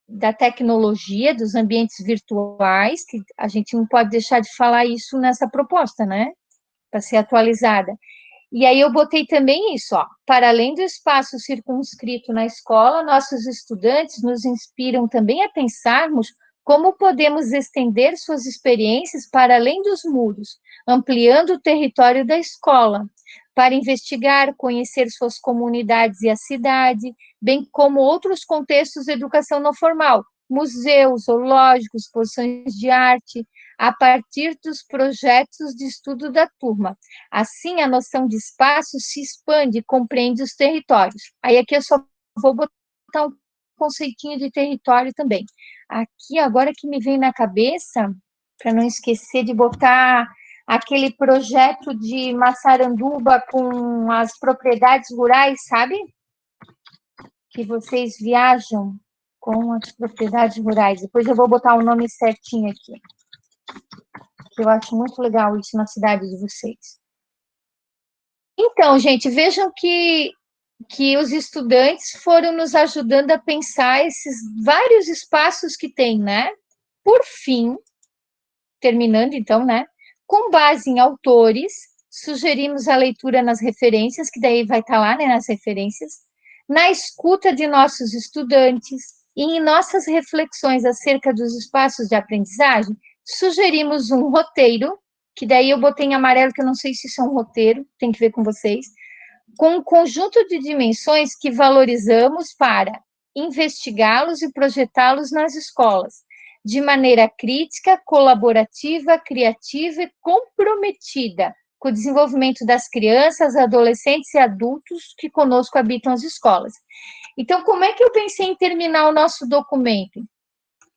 da tecnologia, dos ambientes virtuais, que a gente não pode deixar de falar isso nessa proposta, né? Para ser atualizada. E aí eu botei também isso, ó, para além do espaço circunscrito na escola, nossos estudantes nos inspiram também a pensarmos como podemos estender suas experiências para além dos muros, ampliando o território da escola, para investigar, conhecer suas comunidades e a cidade, bem como outros contextos de educação não formal, museus, zoológicos, exposições de arte, a partir dos projetos de estudo da turma. Assim, a noção de espaço se expande e compreende os territórios. Aí aqui eu só vou botar um conceitinho de território também. Aqui, agora que me vem na cabeça, para não esquecer de botar aquele projeto de Massaranduba com as propriedades rurais, sabe? Que vocês viajam com as propriedades rurais. Depois eu vou botar o nome certinho aqui. Que eu acho muito legal isso na cidade de vocês. Então, gente, vejam que os estudantes foram nos ajudando a pensar esses vários espaços que tem, né? Por fim, terminando então, né? Com base em autores, sugerimos a leitura nas referências, que daí vai estar lá, né, nas referências, na escuta de nossos estudantes e em nossas reflexões acerca dos espaços de aprendizagem, sugerimos um roteiro, que daí eu botei em amarelo, que eu não sei se isso é um roteiro, tem que ver com vocês, com um conjunto de dimensões que valorizamos para investigá-los e projetá-los nas escolas, de maneira crítica, colaborativa, criativa e comprometida com o desenvolvimento das crianças, adolescentes e adultos que conosco habitam as escolas. Então, como é que eu pensei em terminar o nosso documento?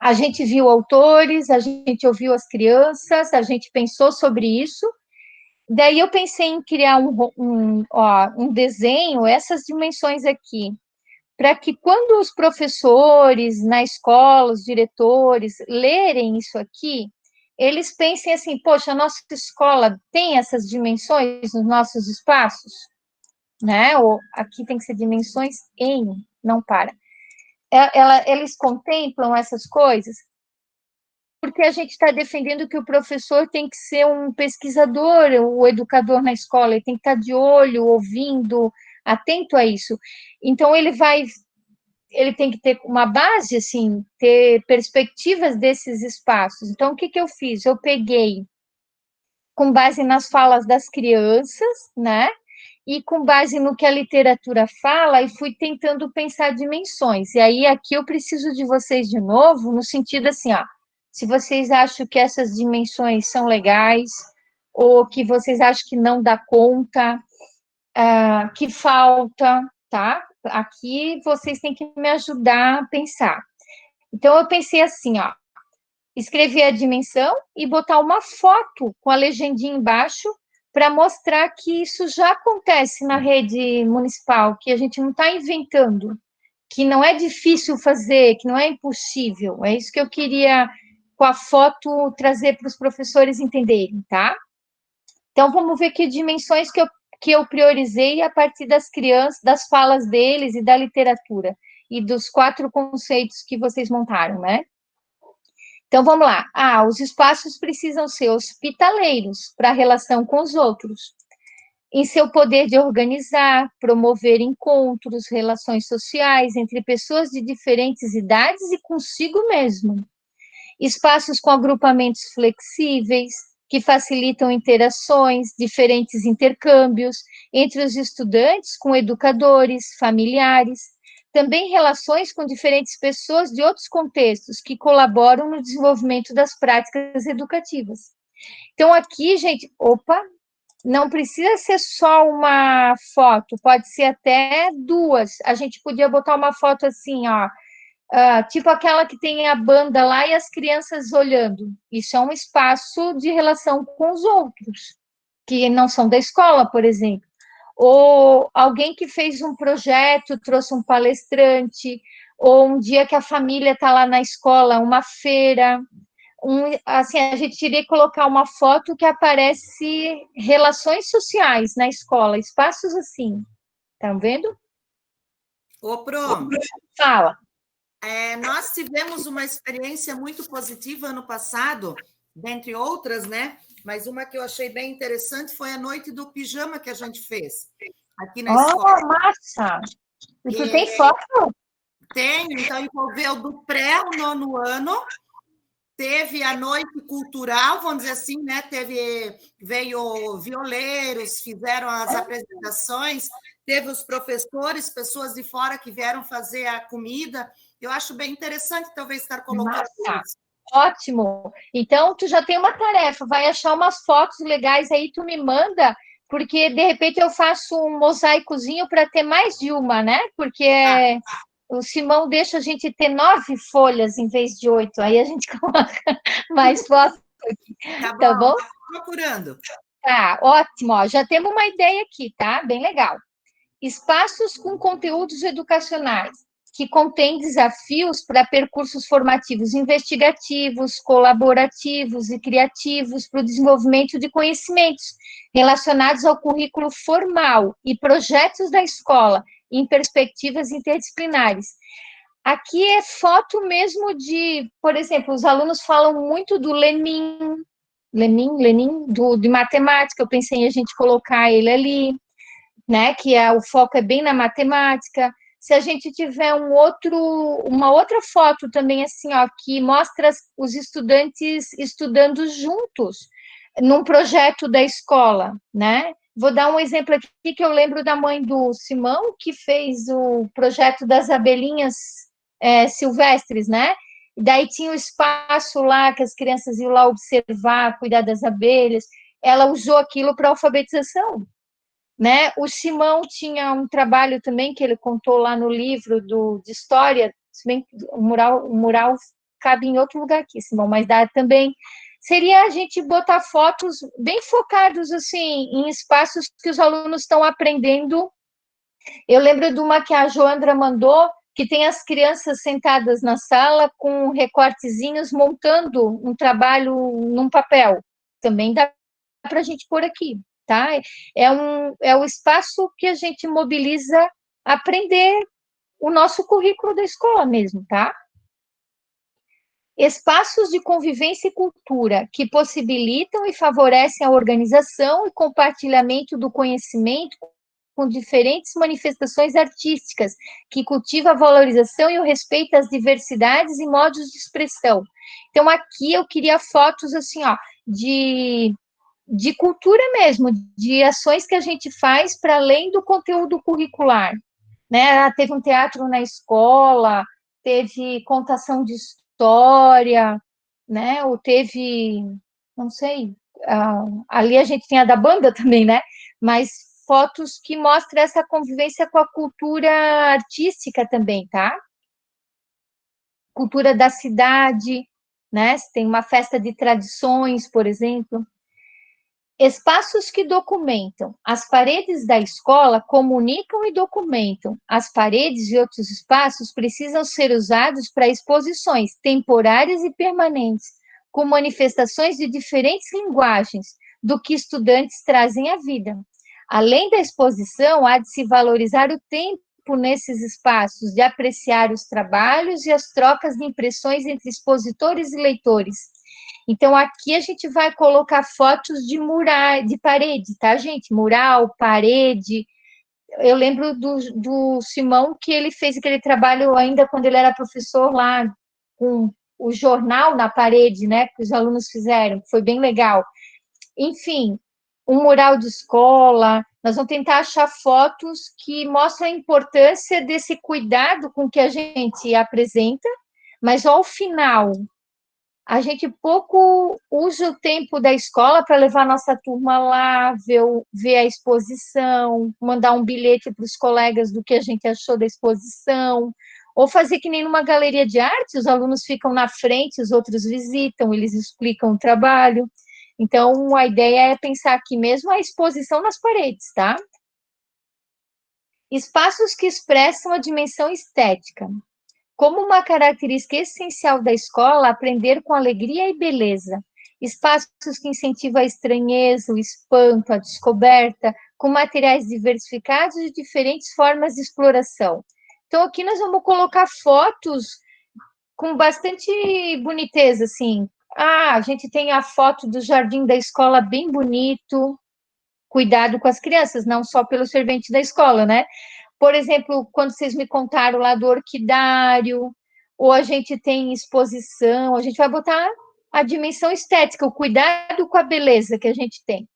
A gente viu autores, a gente ouviu as crianças, a gente pensou sobre isso. Daí eu pensei em criar um desenho, essas dimensões aqui, para que quando os professores na escola, os diretores, lerem isso aqui, eles pensem assim, poxa, a nossa escola tem essas dimensões nos nossos espaços, né? Ou aqui tem que ser dimensões em, não para. Eles contemplam essas coisas, porque a gente está defendendo que o professor tem que ser um pesquisador, o educador na escola, ele tem que estar de olho, ouvindo, atento a isso. Então, ele tem que ter uma base, assim, ter perspectivas desses espaços. Então, o que eu fiz? Eu peguei, com base nas falas das crianças, né? E com base no que a literatura fala, e fui tentando pensar dimensões. E aí, aqui eu preciso de vocês de novo, no sentido assim, ó, se vocês acham que essas dimensões são legais, ou que vocês acham que não dá conta, que falta, tá? Aqui vocês têm que me ajudar a pensar. Então, eu pensei assim, ó, escrever a dimensão e botar uma foto com a legendinha embaixo para mostrar que isso já acontece na rede municipal, que a gente não está inventando, que não é difícil fazer, que não é impossível. É isso que eu queria, com a foto, trazer para os professores entenderem, tá? Então, vamos ver que dimensões que eu priorizei a partir das crianças, das falas deles e da literatura, e dos 4 conceitos que vocês montaram, né? Então, vamos lá. Os espaços precisam ser hospitaleiros para a relação com os outros, em seu poder de organizar, promover encontros, relações sociais entre pessoas de diferentes idades e consigo mesmo. Espaços com agrupamentos flexíveis, que facilitam interações, diferentes intercâmbios entre os estudantes com educadores, familiares, também relações com diferentes pessoas de outros contextos que colaboram no desenvolvimento das práticas educativas. Então, aqui, gente, não precisa ser só uma foto, pode ser até 2. A gente podia botar uma foto assim, ó, tipo aquela que tem a banda lá e as crianças olhando. Isso é um espaço de relação com os outros, que não são da escola, por exemplo. Ou alguém que fez um projeto, trouxe um palestrante, ou um dia que a família está lá na escola, uma feira. Assim, a gente teria que colocar uma foto que aparece relações sociais na escola, espaços assim. Estão vendo? Pro, fala. Nós tivemos uma experiência muito positiva ano passado, dentre outras, né? Mas uma que eu achei bem interessante foi a noite do pijama que a gente fez aqui na escola. Massa! E tu tem foto? Tenho, então envolveu do pré ao 9º ano, teve a noite cultural, vamos dizer assim, né? Veio violeiros, fizeram as apresentações, teve os professores, pessoas de fora que vieram fazer a comida. Eu acho bem interessante, talvez, estar colocando isso. Ótimo. Então, tu já tem uma tarefa, vai achar umas fotos legais aí, tu me manda, porque, de repente, eu faço um mosaicozinho para ter mais de uma, né? Porque o Simão deixa a gente ter 9 folhas em vez de 8, aí a gente coloca mais fotos aqui. Tá bom? Procurando. Tá, ótimo. Ó, já temos uma ideia aqui, tá? Bem legal. Espaços com conteúdos educacionais, que contém desafios para percursos formativos investigativos, colaborativos e criativos para o desenvolvimento de conhecimentos relacionados ao currículo formal e projetos da escola em perspectivas interdisciplinares. Aqui é foto mesmo de, por exemplo, os alunos falam muito do Lenin, de matemática, eu pensei em a gente colocar ele ali, né, que o foco é bem na matemática. Se a gente tiver uma outra foto também, assim, ó, que mostra os estudantes estudando juntos num projeto da escola, né? Vou dar um exemplo aqui que eu lembro da mãe do Simão, que fez o projeto das abelhinhas silvestres, né? Daí tinha o espaço lá que as crianças iam lá observar, cuidar das abelhas. Ela usou aquilo para alfabetização, né? O Simão tinha um trabalho também que ele contou lá no livro de história, se bem que o mural cabe em outro lugar aqui, Simão, mas dá também. Seria a gente botar fotos bem focados assim em espaços que os alunos estão aprendendo Eu lembro de uma que a Joandra mandou, que tem as crianças sentadas na sala com recortezinhos montando um trabalho num papel. Também dá para a gente pôr aqui, tá? É o espaço que a gente mobiliza aprender o nosso currículo da escola mesmo, tá? Espaços de convivência e cultura que possibilitam e favorecem a organização e compartilhamento do conhecimento com diferentes manifestações artísticas, que cultiva a valorização e o respeito às diversidades e modos de expressão. Então, aqui eu queria fotos, assim, ó, de cultura mesmo, de ações que a gente faz para além do conteúdo curricular, né? Teve um teatro na escola, teve contação de história, né? Ou teve, não sei, ali a gente tem a da banda também, né? Mas fotos que mostram essa convivência com a cultura artística também, tá? Cultura da cidade, né? Tem uma festa de tradições, por exemplo. Espaços que documentam. As paredes da escola comunicam e documentam. As paredes e outros espaços precisam ser usados para exposições temporárias e permanentes, com manifestações de diferentes linguagens do que estudantes trazem à vida. Além da exposição, há de se valorizar o tempo nesses espaços, de apreciar os trabalhos e as trocas de impressões entre expositores e leitores. Então, aqui a gente vai colocar fotos de mural, de parede, tá, gente? Mural, parede. Eu lembro do Simão, que ele fez aquele trabalho ainda quando ele era professor lá, com o jornal na parede, né? Que os alunos fizeram, foi bem legal. Enfim, um mural de escola. Nós vamos tentar achar fotos que mostram a importância desse cuidado com que a gente apresenta, mas ao final a gente pouco usa o tempo da escola para levar a nossa turma lá, ver a exposição, mandar um bilhete para os colegas do que a gente achou da exposição, ou fazer que nem numa galeria de arte, os alunos ficam na frente, os outros visitam, eles explicam o trabalho. Então, a ideia é pensar aqui mesmo a exposição nas paredes, tá? Espaços que expressam a dimensão estética. Como uma característica essencial da escola, aprender com alegria e beleza. Espaços que incentivam a estranheza, o espanto, a descoberta, com materiais diversificados e diferentes formas de exploração. Então, aqui nós vamos colocar fotos com bastante boniteza, assim. A gente tem a foto do jardim da escola bem bonito, cuidado com as crianças, não só pelo servente da escola, né? Por exemplo, quando vocês me contaram lá do orquidário, ou a gente tem exposição, a gente vai botar a dimensão estética, o cuidado com a beleza que a gente tem.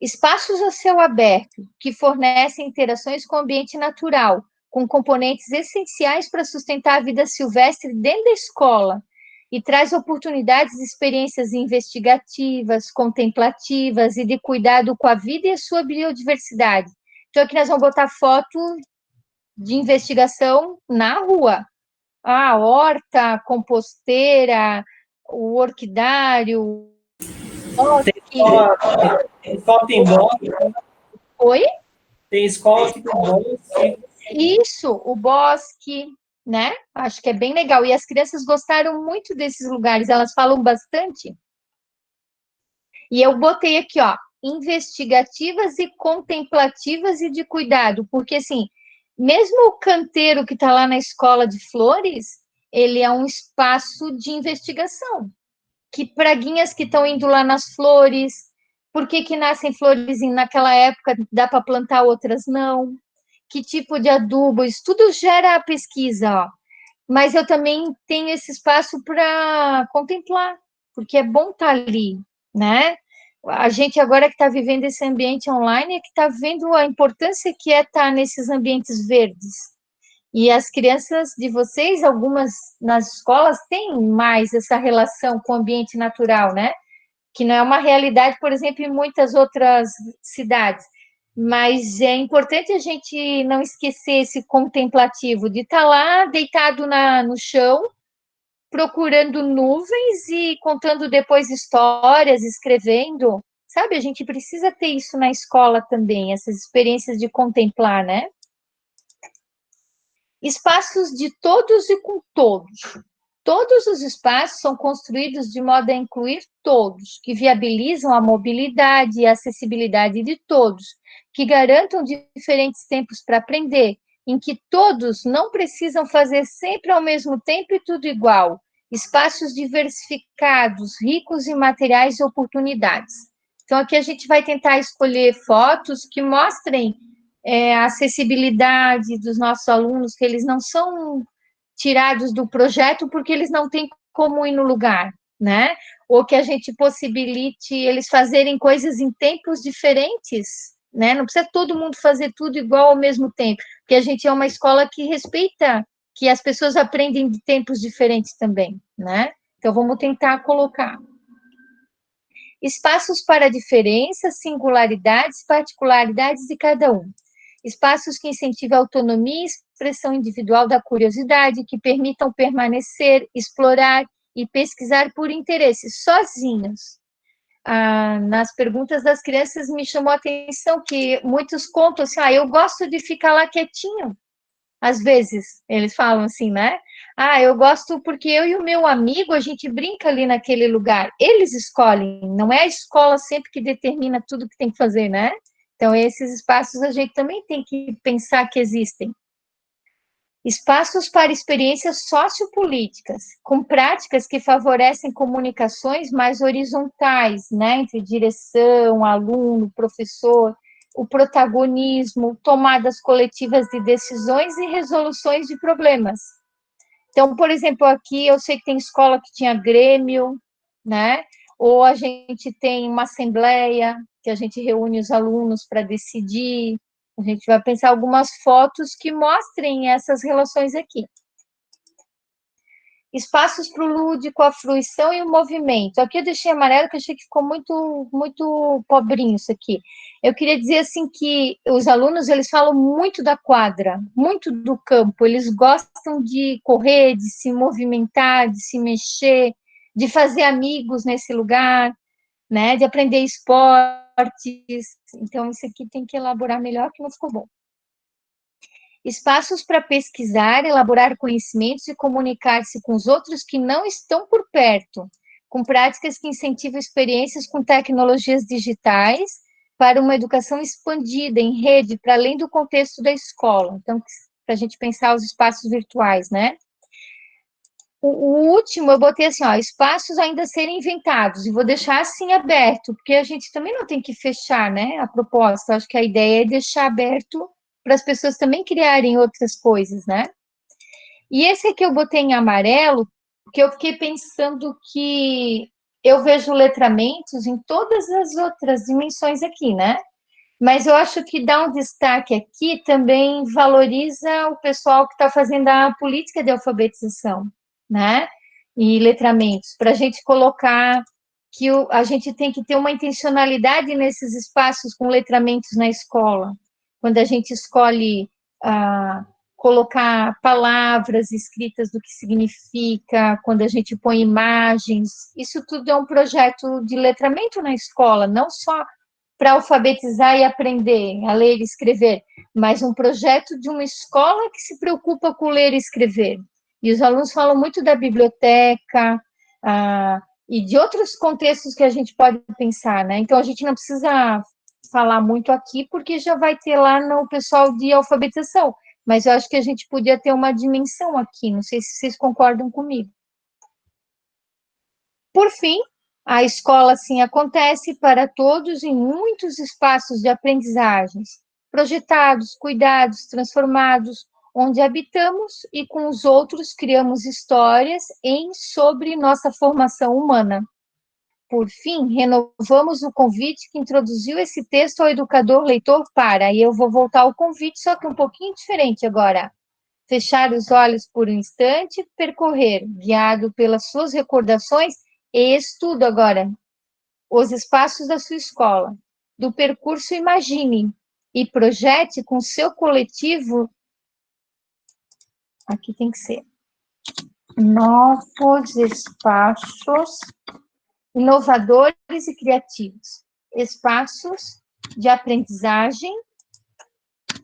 Espaços a céu aberto, que fornecem interações com o ambiente natural, com componentes essenciais para sustentar a vida silvestre dentro da escola, e traz oportunidades de experiências investigativas, contemplativas e de cuidado com a vida e a sua biodiversidade. Então, aqui nós vamos botar foto de investigação na rua. A horta, composteira, o orquidário. Tem escola que tem bosque. Oi? Tem escola que tem bosque. Isso, o bosque, né? Acho que é bem legal. E as crianças gostaram muito desses lugares, elas falam bastante. E eu botei aqui, ó, investigativas e contemplativas e de cuidado, porque assim, mesmo o canteiro que está lá na escola de flores, ele é um espaço de investigação. Que praguinhas que estão indo lá nas flores, por que nascem flores naquela época, dá para plantar, outras não, que tipo de adubo, isso tudo gera pesquisa, ó. Mas eu também tenho esse espaço para contemplar, porque é bom estar ali, né? A gente agora que está vivendo esse ambiente online é que está vendo a importância que é estar nesses ambientes verdes. E as crianças de vocês, algumas nas escolas, têm mais essa relação com o ambiente natural, né? Que não é uma realidade, por exemplo, em muitas outras cidades. Mas é importante a gente não esquecer esse contemplativo, de estar lá deitado no chão, procurando nuvens e contando depois histórias, escrevendo, sabe? A gente precisa ter isso na escola também, essas experiências de contemplar, né? Espaços de todos e com todos. Todos os espaços são construídos de modo a incluir todos, que viabilizam a mobilidade e a acessibilidade de todos, que garantam diferentes tempos para aprender, em que todos não precisam fazer sempre ao mesmo tempo e tudo igual. Espaços diversificados, ricos em materiais e oportunidades. Então, aqui a gente vai tentar escolher fotos que mostrem a acessibilidade dos nossos alunos, que eles não são tirados do projeto porque eles não têm como ir no lugar, né? Ou que a gente possibilite eles fazerem coisas em tempos diferentes, né? Não precisa todo mundo fazer tudo igual ao mesmo tempo, porque a gente é uma escola que respeita que as pessoas aprendem de tempos diferentes também, né? Então, vamos tentar colocar espaços para diferenças, singularidades, particularidades de cada um. Espaços que incentivem a autonomia e expressão individual da curiosidade, que permitam permanecer, explorar e pesquisar por interesse, sozinhos. Nas perguntas das crianças me chamou a atenção que muitos contam assim, eu gosto de ficar lá quietinho. Às vezes, eles falam assim, né? Eu gosto porque eu e o meu amigo, a gente brinca ali naquele lugar. Eles escolhem, não é a escola sempre que determina tudo que tem que fazer, né? Então, esses espaços a gente também tem que pensar que existem. Espaços para experiências sociopolíticas, com práticas que favorecem comunicações mais horizontais, né, entre direção, aluno, professor, o protagonismo, tomadas coletivas de decisões e resoluções de problemas. Então, por exemplo, aqui eu sei que tem escola que tinha grêmio, né, ou a gente tem uma assembleia, que a gente reúne os alunos para decidir. A gente vai pensar algumas fotos que mostrem essas relações aqui. Espaços para o lúdico, a fruição e o movimento. Aqui eu deixei amarelo, que eu achei que ficou muito pobrinho isso aqui. Eu queria dizer assim que os alunos, eles falam muito da quadra, muito do campo. Eles gostam de correr, de se movimentar, de se mexer, de fazer amigos nesse lugar, né? De aprender esportes. Então, isso aqui tem que elaborar melhor, que não ficou bom. Espaços para pesquisar, elaborar conhecimentos e comunicar-se com os outros que não estão por perto, com práticas que incentivam experiências com tecnologias digitais para uma educação expandida em rede, para além do contexto da escola. Então, para a gente pensar os espaços virtuais, né? O último, eu botei assim, espaços ainda a serem inventados, e vou deixar assim aberto, porque a gente também não tem que fechar, né, a proposta. Eu acho que a ideia é deixar aberto para as pessoas também criarem outras coisas, né? E esse aqui eu botei em amarelo, porque eu fiquei pensando que eu vejo letramentos em todas as outras dimensões aqui, né? Mas eu acho que dar um destaque aqui também valoriza o pessoal que está fazendo a política de alfabetização, né? E letramentos, para a gente colocar que a gente tem que ter uma intencionalidade nesses espaços com letramentos na escola. Quando a gente escolhe colocar palavras escritas do que significa, quando a gente põe imagens, isso tudo é um projeto de letramento na escola, não só para alfabetizar e aprender a ler e escrever, mas um projeto de uma escola que se preocupa com ler e escrever. E os alunos falam muito da biblioteca e de outros contextos que a gente pode pensar, né? Então, a gente não precisa falar muito aqui, porque já vai ter lá no pessoal de alfabetização, mas eu acho que a gente podia ter uma dimensão aqui, não sei se vocês concordam comigo. Por fim, a escola, assim, acontece para todos em muitos espaços de aprendizagens, projetados, cuidados, transformados, onde habitamos e com os outros criamos histórias sobre nossa formação humana. Por fim, renovamos o convite que introduziu esse texto ao educador leitor para, e eu vou voltar ao convite, só que um pouquinho diferente agora. Fechar os olhos por um instante, percorrer, guiado pelas suas recordações, e estudo agora os espaços da sua escola. Do percurso, imagine e projete com seu coletivo. Aqui tem que ser novos espaços inovadores e criativos. espaços de aprendizagem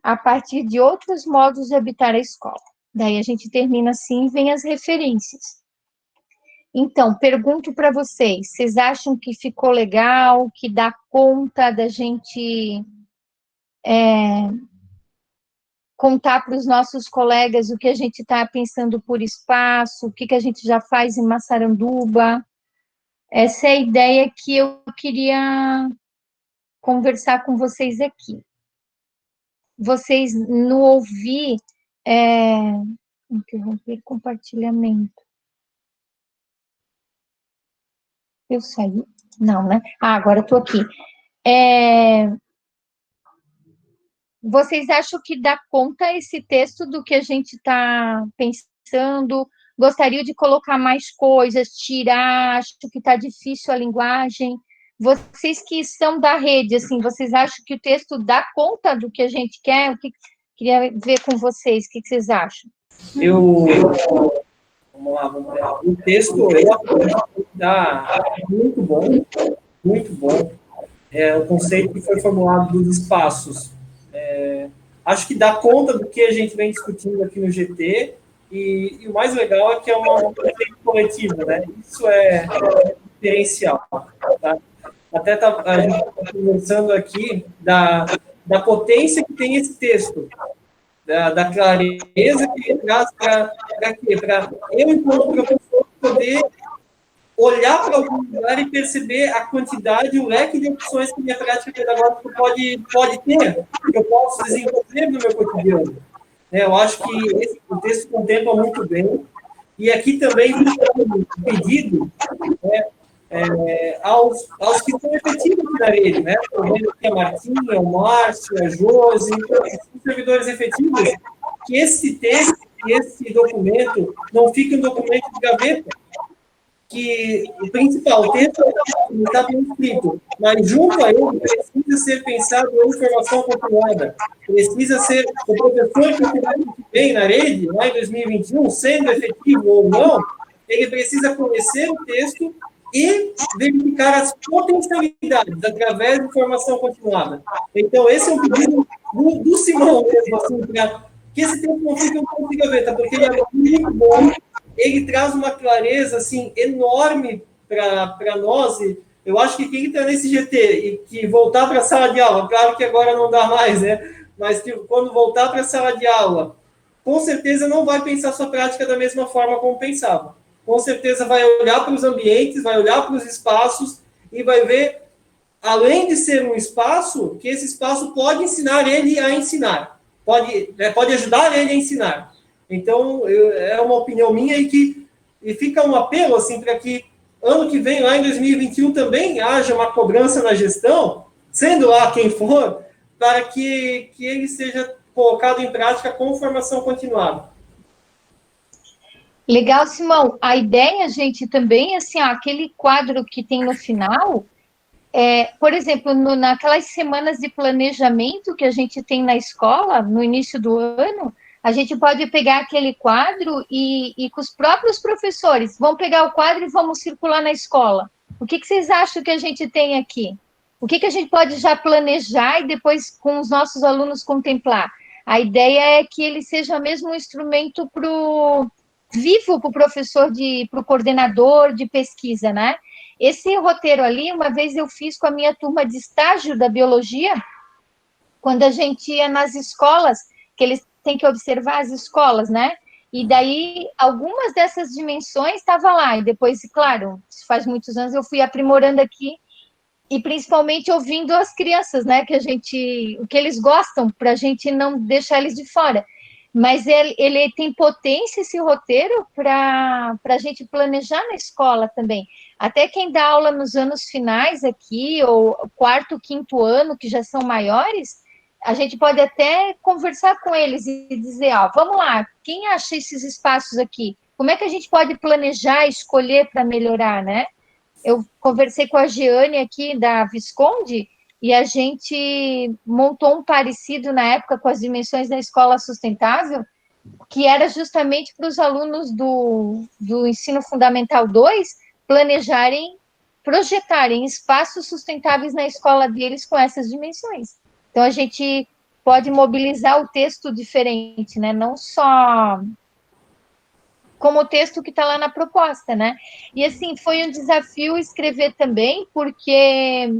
a partir de outros modos de habitar a escola. Daí a gente termina assim, vem as referências. Então, pergunto para vocês, vocês acham que ficou legal, que dá conta da gente contar para os nossos colegas o que a gente está pensando por espaço, o que a gente já faz em Massaranduba? Essa é a ideia que eu queria conversar com vocês aqui. Vocês no ouvir, interromper compartilhamento. Eu saí? Não, né? Agora estou aqui. Vocês acham que dá conta esse texto do que a gente está pensando? Gostaria de colocar mais coisas, tirar, acho que está difícil a linguagem. Vocês que são da rede, assim, vocês acham que o texto dá conta do que a gente quer? Queria ver com vocês, o que vocês acham? Vamos lá. O texto, eu acho que dá muito bom, muito bom. O conceito que foi formulado dos espaços. Acho que dá conta do que a gente vem discutindo aqui no GT, e o mais legal é que é um conceito coletivo, né? Isso é diferencial, tá? Até a gente está conversando aqui da potência que tem esse texto, da clareza que ele traz para quê? Para eu, enquanto professor, poder olhar para algum lugar e perceber a quantidade, o leque de opções que minha prática pedagógica pode ter, que eu posso desenvolver no meu cotidiano. Eu acho que o texto contempla muito bem, e aqui também um pedido, né, aos que estão efetivos aqui na rede, né? Estou vendo aqui a Martinha, o Márcio, a Josi, os servidores efetivos, que esse texto, esse documento, não fique um documento de gaveta, que o principal, o texto está bem escrito, mas junto a ele precisa ser pensado em formação continuada, precisa ser o professor que vem na rede, lá em 2021, sendo efetivo ou não, ele precisa conhecer o texto e verificar as potencialidades através de formação continuada. Então, esse é um pedido do Simão mesmo, assim, para que esse texto não fique um ponto de gaveta, porque ele é muito bom, ele traz uma clareza assim, enorme para nós, e eu acho que quem está nesse GT e que voltar para a sala de aula, claro que agora não dá mais, né? Mas que quando voltar para a sala de aula, com certeza não vai pensar sua prática da mesma forma como pensava. Com certeza vai olhar para os ambientes, vai olhar para os espaços e vai ver, além de ser um espaço, que esse espaço pode ensinar ele a ensinar, pode ajudar ele a ensinar. Então, é uma opinião minha e fica um apelo assim, para que ano que vem, lá em 2021, também haja uma cobrança na gestão, sendo lá quem for, para que ele seja colocado em prática com formação continuada. Legal, Simão. A ideia, gente, também, assim, aquele quadro que tem no final, por exemplo, naquelas semanas de planejamento que a gente tem na escola, no início do ano, a gente pode pegar aquele quadro e com os próprios professores, vão pegar o quadro e vamos circular na escola. O que vocês acham que a gente tem aqui? O que a gente pode já planejar e depois com os nossos alunos contemplar? A ideia é que ele seja mesmo um instrumento vivo para o professor, para o coordenador de pesquisa, né? Esse roteiro ali, uma vez eu fiz com a minha turma de estágio da biologia, quando a gente ia nas escolas, que eles têm que observar as escolas, né? E daí, algumas dessas dimensões estavam lá, e depois, claro, faz muitos anos eu fui aprimorando aqui, e principalmente ouvindo as crianças, né? O que eles gostam, para a gente não deixar eles de fora. Mas ele tem potência, esse roteiro, para a gente planejar na escola também. Até quem dá aula nos anos finais aqui, ou quarto, quinto ano, que já são maiores, a gente pode até conversar com eles e dizer, vamos lá, quem acha esses espaços aqui? Como é que a gente pode planejar, escolher para melhorar, né? Eu conversei com a Giane aqui, da Visconde, e a gente montou um parecido na época com as dimensões da escola sustentável, que era justamente para os alunos do ensino fundamental 2 planejarem projetarem espaços sustentáveis na escola deles com essas dimensões. Então, a gente pode mobilizar o texto diferente, né? Não só como o texto que está lá na proposta, né? E, assim, foi um desafio escrever também, porque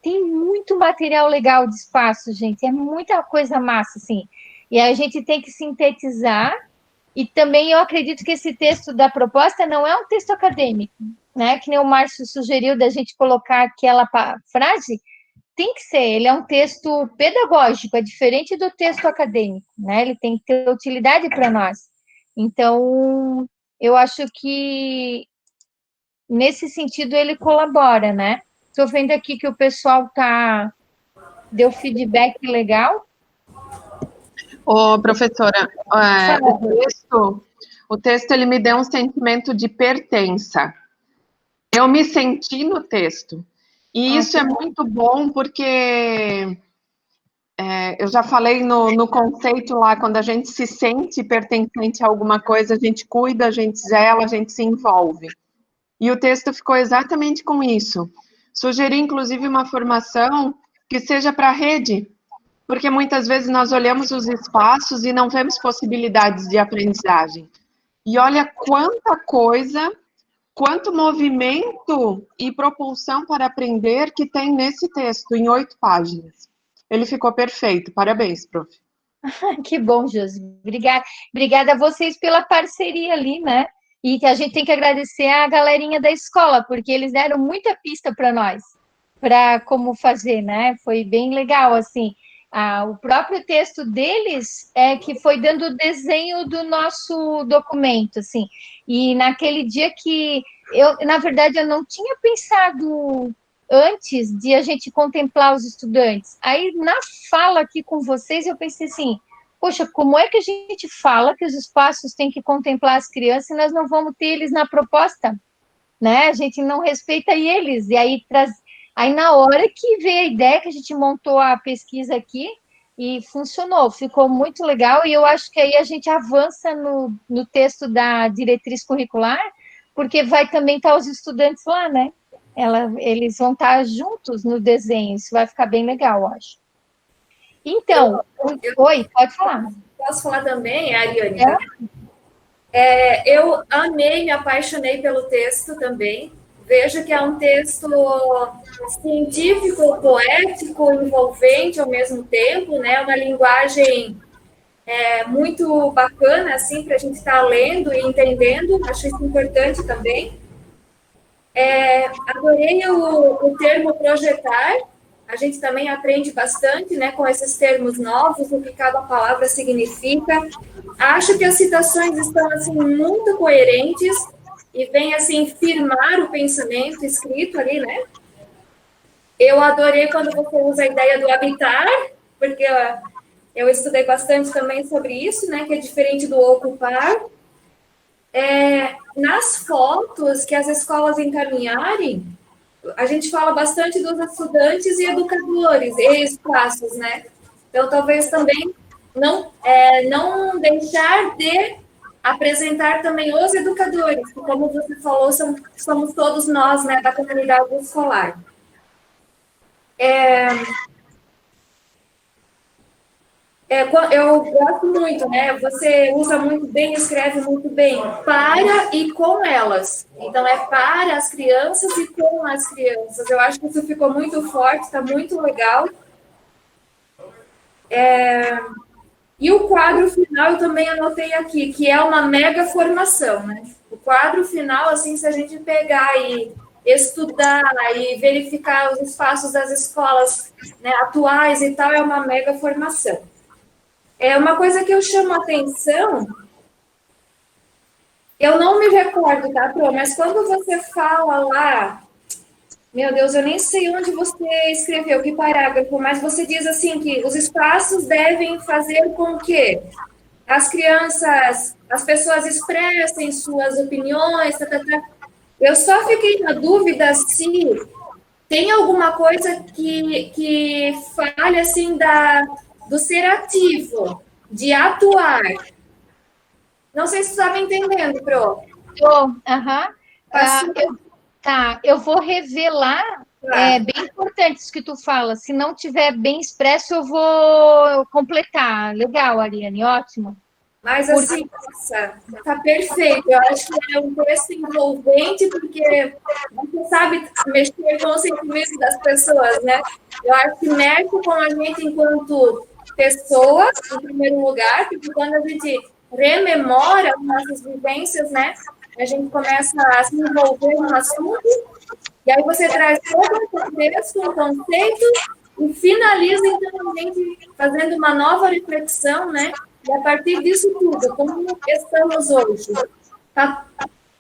tem muito material legal de espaço, gente. É muita coisa massa, assim. E a gente tem que sintetizar. E também eu acredito que esse texto da proposta não é um texto acadêmico, né? Que nem o Márcio sugeriu da gente colocar aquela frase, tem que ser, ele é um texto pedagógico, é diferente do texto acadêmico, né? Ele tem que ter utilidade para nós. Então, eu acho que nesse sentido ele colabora, né? Estou vendo aqui que o pessoal deu feedback legal. Ô, professora, o texto ele me deu um sentimento de pertença. Eu me senti no texto. E isso é muito bom porque eu já falei no conceito lá, quando a gente se sente pertencente a alguma coisa, a gente cuida, a gente zela, a gente se envolve. E o texto ficou exatamente com isso. Sugeri, inclusive, uma formação que seja para a rede, porque muitas vezes nós olhamos os espaços e não vemos possibilidades de aprendizagem. E olha quanta coisa, quanto movimento e propulsão para aprender que tem nesse texto, em 8 páginas. Ele ficou perfeito. Parabéns, prof. Que bom, Josi. Obrigada a vocês pela parceria ali, né? E que a gente tem que agradecer a galerinha da escola, porque eles deram muita pista para nós, para como fazer, né? Foi bem legal, assim. O próprio texto deles é que foi dando o desenho do nosso documento, assim. E naquele dia que na verdade, eu não tinha pensado antes de a gente contemplar os estudantes. Aí, na fala aqui com vocês, eu pensei assim, poxa, como é que a gente fala que os espaços têm que contemplar as crianças e nós não vamos ter eles na proposta, né? A gente não respeita eles. E aí, aí na hora que veio a ideia, que a gente montou a pesquisa aqui, e funcionou, ficou muito legal, e eu acho que aí a gente avança no texto da diretriz curricular, porque vai também estar os estudantes lá, né? Eles vão estar juntos no desenho, isso vai ficar bem legal, eu acho. Então, oi, pode falar. Posso falar também, Ariane? Eu amei, me apaixonei pelo texto também. Vejo que é um texto científico, poético, envolvente ao mesmo tempo, né? Uma linguagem muito bacana, assim, para a gente estar lendo e entendendo. Acho isso importante também. Adorei o termo projetar. A gente também aprende bastante, né, com esses termos novos, o que cada palavra significa. Acho que as citações estão, assim, muito coerentes e vem, assim, firmar o pensamento escrito ali, né? Eu adorei quando você usa a ideia do habitar, porque eu estudei bastante também sobre isso, né, que é diferente do ocupar. Nas fotos que as escolas encaminharem, a gente fala bastante dos estudantes e educadores e espaços, né? Então, talvez também não deixar de apresentar também os educadores, que, como você falou, somos todos nós, né, da comunidade escolar. Eu gosto muito, né? Você usa muito bem, escreve muito bem, para e com elas. Então, é para as crianças e com as crianças. Eu acho que isso ficou muito forte, está muito legal. E o quadro final eu também anotei aqui, que é uma mega formação, né? O quadro final, assim, se a gente pegar e estudar e verificar os espaços das escolas, né, atuais e tal, é uma mega formação. Uma coisa que eu chamo a atenção, eu não me recordo, tá, Pro? Mas quando você fala lá, meu Deus, eu nem sei onde você escreveu, que parágrafo, mas você diz assim que os espaços devem fazer com que as crianças, as pessoas expressem suas opiniões, Eu só fiquei na dúvida se tem alguma coisa que fale, assim, do ser ativo, de atuar. Não sei se você está me entendendo, Pro. Aham. Tá, eu vou revelar, é bem importante isso que tu fala. Se não tiver bem expresso, eu vou completar. Legal, Ariane, ótimo. Mas assim, nossa, tá perfeito. Eu acho que é um texto envolvente, porque você sabe mexer com os sentimentos das pessoas, né? Eu acho que mexe com a gente enquanto pessoas, em primeiro lugar, porque quando a gente rememora as nossas vivências, né? A gente começa a se envolver no assunto, e aí você traz todo o contexto, um conceito, e finaliza, então, a gente fazendo uma nova reflexão, né? E a partir disso tudo, como estamos hoje? Tá,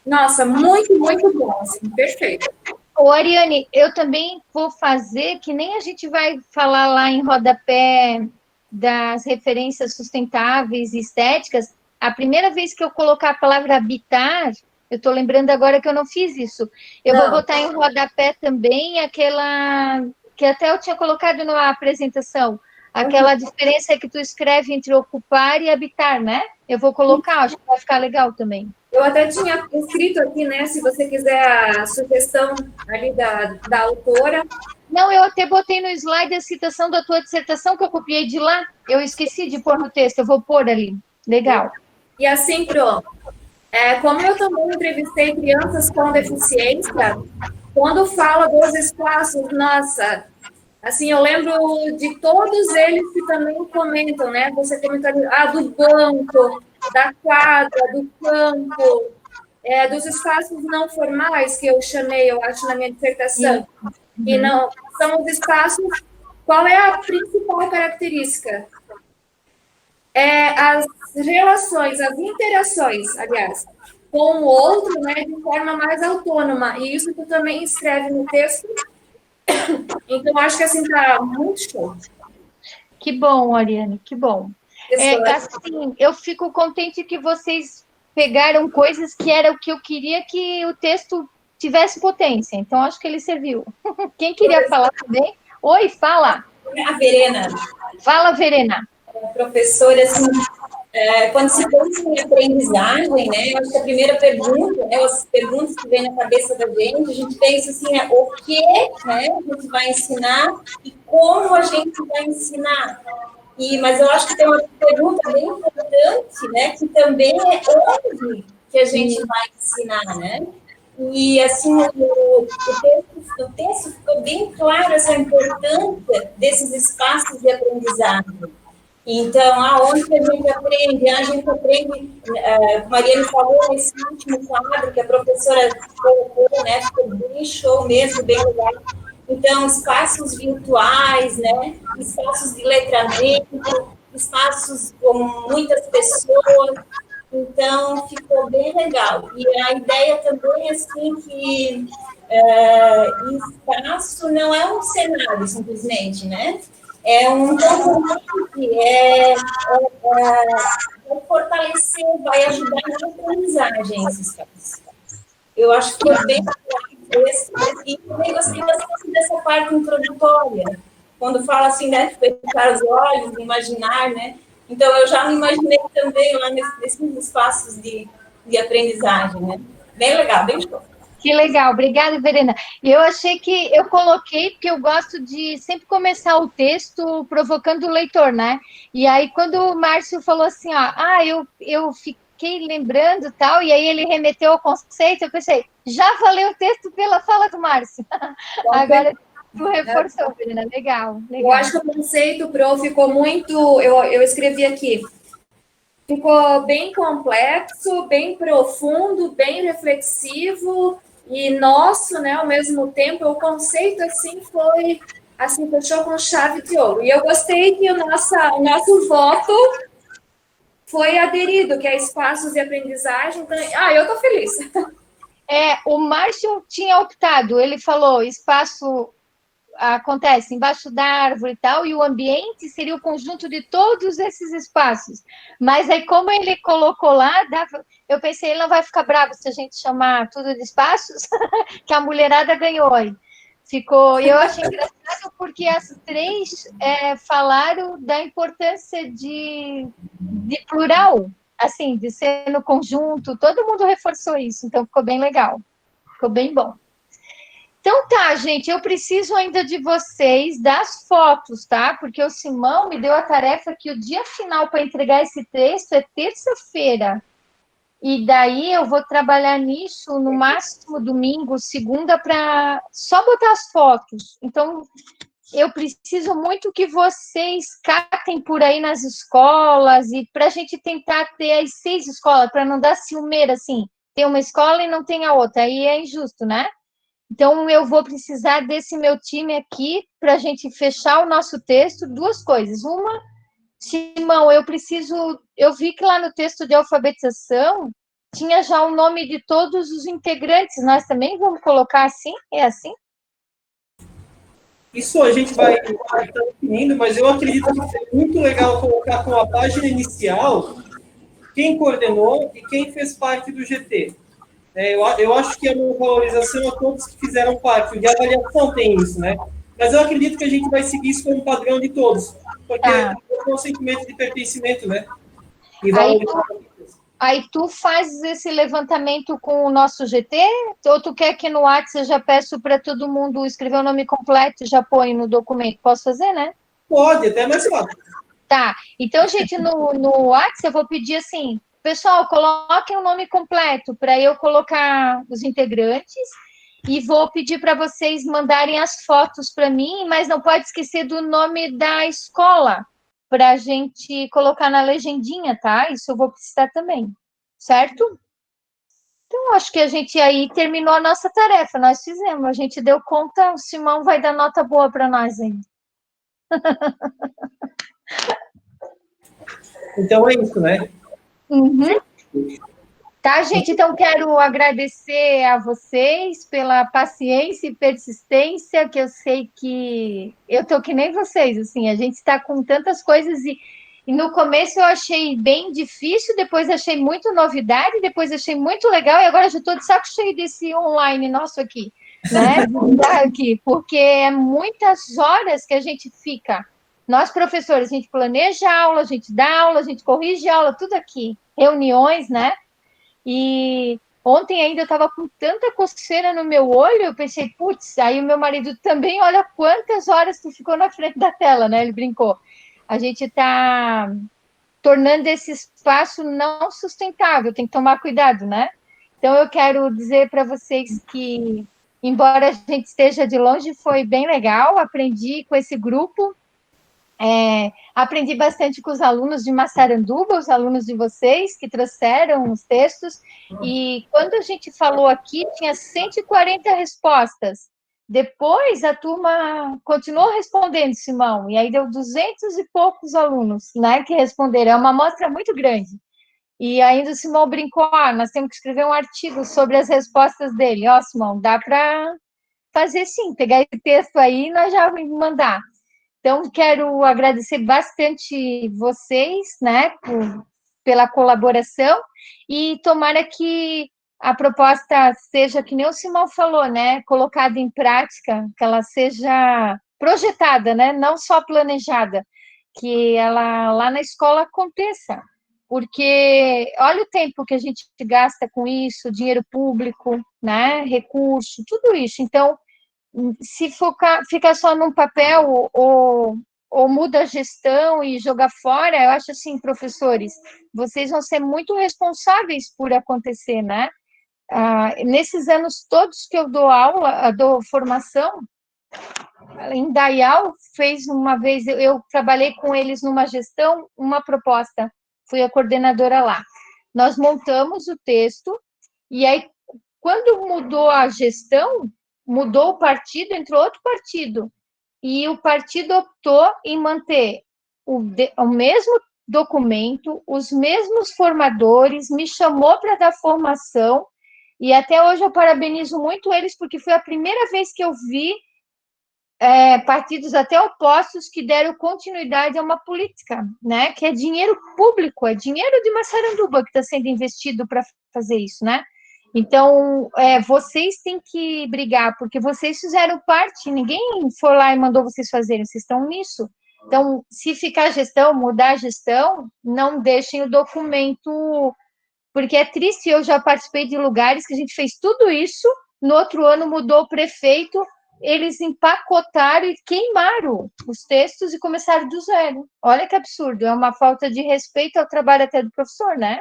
nossa, muito, muito bom, assim, perfeito. Ô, Ariane, eu também vou fazer, que nem a gente vai falar lá em rodapé das referências sustentáveis e estéticas, a primeira vez que eu colocar a palavra habitar, eu estou lembrando agora que eu não fiz isso, eu vou botar em rodapé também aquela que até eu tinha colocado na apresentação, aquela diferença que tu escreve entre ocupar e habitar, né? Eu vou colocar, acho que vai ficar legal também. Eu até tinha escrito aqui, né? Se você quiser a sugestão ali da autora. Não, eu até botei no slide a citação da tua dissertação que eu copiei de lá. Eu esqueci de pôr no texto, eu vou pôr ali. Legal. E assim, pronto. Como eu também entrevistei crianças com deficiência, quando fala dos espaços, nossa, assim, eu lembro de todos eles que também comentam, né? Você comentou do banco, da quadra, do campo, dos espaços não formais, que eu chamei, eu acho, na minha dissertação. E não são os espaços. Qual é a principal característica? As relações, as interações, aliás, com o outro, né, de forma mais autônoma. E isso tu também escreve no texto. Então, acho que assim tá muito show. Que bom, Ariane, que bom. Assim, eu fico contente que vocês pegaram coisas que era o que eu queria que o texto tivesse potência. Então, acho que ele serviu. Quem queria falar também? Oi, fala. A Verena. Fala, Verena. Professora, assim, quando se pensa em aprendizagem, né, acho que a primeira pergunta, as perguntas que vem na cabeça da gente, a gente pensa assim, o que, né, a gente vai ensinar e como a gente vai ensinar. Mas eu acho que tem uma pergunta bem importante, né, que também é onde que a gente vai ensinar, né? E, assim, o texto ficou bem claro essa importância desses espaços de aprendizagem. Então, aonde que a gente aprende? A gente aprende, como a Mariane falou, nesse último quadro que a professora colocou, né, ficou bem show mesmo, bem legal. Então, espaços virtuais, né, espaços de letramento, espaços com muitas pessoas. Então, ficou bem legal. E a ideia também, assim, que espaço não é um cenário, simplesmente, né? É um componente, vai fortalecer, vai ajudar na aprendizagem esses espaços. Eu acho que é bem e também gostei bastante dessa parte introdutória, quando fala assim, né, de fechar os olhos, de imaginar, né? Então, eu já me imaginei também lá nesses espaços de aprendizagem, né? Bem legal, bem show. Que legal, obrigada, Verena. E eu achei que eu coloquei, porque eu gosto de sempre começar o texto provocando o leitor, né? E aí, quando o Márcio falou assim, eu fiquei lembrando tal, e aí ele remeteu ao conceito, eu pensei, já falei o texto pela fala do Márcio. Agora tu reforçou, Verena, legal. Eu acho que o conceito, Pro, ficou muito, eu escrevi aqui, ficou bem complexo, bem profundo, bem reflexivo e nosso, né, ao mesmo tempo. O conceito, assim, foi, assim, fechou com chave de ouro. E eu gostei que o nosso voto foi aderido, que é espaços de aprendizagem. Então, eu tô feliz. O Márcio tinha optado, ele falou, espaço acontece embaixo da árvore e tal, e o ambiente seria o conjunto de todos esses espaços. Mas aí, como ele colocou lá, eu pensei, ele não vai ficar bravo se a gente chamar tudo de espaços, que a mulherada ganhou aí. Eu achei engraçado porque as três falaram da importância de plural, assim, de ser no conjunto, todo mundo reforçou isso, então ficou bem legal, ficou bem bom. Então tá, gente, eu preciso ainda de vocês das fotos, tá? Porque o Simão me deu a tarefa que o dia final para entregar esse texto é terça-feira. E daí eu vou trabalhar nisso no máximo domingo, segunda, para só botar as fotos. Então, eu preciso muito que vocês catem por aí nas escolas e para a gente tentar ter as 6 escolas, para não dar ciumeira, assim. Tem uma escola e não tem a outra, aí é injusto, né? Então, eu vou precisar desse meu time aqui para a gente fechar o nosso texto. 2 coisas. Uma, Simão, eu vi que lá no texto de alfabetização tinha já o nome de todos os integrantes. Nós também vamos colocar assim? É assim? Isso a gente vai estar definindo, mas eu acredito que é muito legal colocar com a página inicial quem coordenou e quem fez parte do GT. Eu acho que é uma valorização a todos que fizeram parte. O de avaliação tem isso, né? Mas eu acredito que a gente vai seguir isso como padrão de todos, porque é um sentimento de pertencimento, né? E aí tu fazes esse levantamento com o nosso GT? Ou tu quer que no WhatsApp eu já peço para todo mundo escrever o nome completo e já põe no documento? Posso fazer, né? Pode, até mais fácil. Tá, então, gente, no WhatsApp eu vou pedir assim, pessoal, coloquem o nome completo para eu colocar os integrantes e vou pedir para vocês mandarem as fotos para mim, mas não pode esquecer do nome da escola para a gente colocar na legendinha, tá? Isso eu vou precisar também, certo? Então, acho que a gente aí terminou a nossa tarefa, nós fizemos, a gente deu conta, o Simão vai dar nota boa para nós ainda. Então é isso, né? Uhum. Tá, gente? Então, quero agradecer a vocês pela paciência e persistência, que eu sei que eu tô que nem vocês, assim, a gente está com tantas coisas e no começo eu achei bem difícil, depois achei muito novidade, depois achei muito legal e agora já estou de saco cheio desse online nosso aqui, né? Aqui, porque é muitas horas que a gente fica. Nós, professores, a gente planeja a aula, a gente dá aula, a gente corrige a aula, tudo aqui. Reuniões, né? E ontem ainda eu estava com tanta coceira no meu olho, eu pensei, putz, aí o meu marido também, olha quantas horas tu ficou na frente da tela, né? Ele brincou. A gente está tornando esse espaço não sustentável, tem que tomar cuidado, né? Então, eu quero dizer para vocês que, embora a gente esteja de longe, foi bem legal, aprendi com esse grupo, aprendi bastante com os alunos de Massaranduba, os alunos de vocês, que trouxeram os textos, e quando a gente falou aqui, tinha 140 respostas. Depois, a turma continuou respondendo, Simão, e aí deu 200 e poucos alunos, né, que responderam. É uma amostra muito grande. E ainda o Simão brincou, nós temos que escrever um artigo sobre as respostas dele. Simão, dá para fazer sim, pegar esse texto aí e nós já vamos mandar. Então, quero agradecer bastante vocês, né, pela colaboração, e tomara que a proposta seja, que nem o Simão falou, né, colocada em prática, que ela seja projetada, né, não só planejada, que ela lá na escola aconteça, porque olha o tempo que a gente gasta com isso, dinheiro público, né, recurso, tudo isso. Então, se ficar só num papel ou muda a gestão e jogar fora, eu acho assim, professores, vocês vão ser muito responsáveis por acontecer, né? Nesses anos todos que eu dou aula, dou formação, em Dayal fez uma vez, eu trabalhei com eles numa gestão, uma proposta, fui a coordenadora lá. Nós montamos o texto, e aí, quando mudou a gestão, mudou o partido, entrou outro partido, e o partido optou em manter o mesmo documento, os mesmos formadores, me chamou para dar formação, e até hoje eu parabenizo muito eles, porque foi a primeira vez que eu vi partidos até opostos que deram continuidade a uma política, né? Que é dinheiro público, é dinheiro de Massaranduba que está sendo investido para fazer isso, né? Então, vocês têm que brigar, porque vocês fizeram parte, ninguém foi lá e mandou vocês fazerem, vocês estão nisso. Então, se ficar a gestão, mudar a gestão, não deixem o documento, porque é triste, eu já participei de lugares que a gente fez tudo isso, no outro ano mudou o prefeito, eles empacotaram e queimaram os textos e começaram do zero. Olha que absurdo, é uma falta de respeito ao trabalho até do professor, né?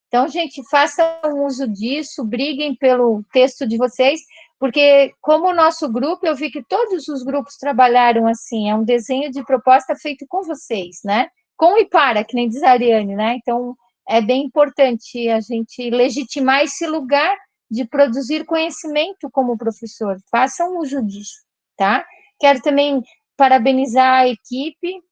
Então, gente, façam uso disso, briguem pelo texto de vocês, porque como o nosso grupo, eu vi que todos os grupos trabalharam assim, é um desenho de proposta feito com vocês, né? Com e para, que nem diz a Ariane, né? Então, é bem importante a gente legitimar esse lugar de produzir conhecimento como professor. Façam uso disso, tá? Quero também parabenizar a equipe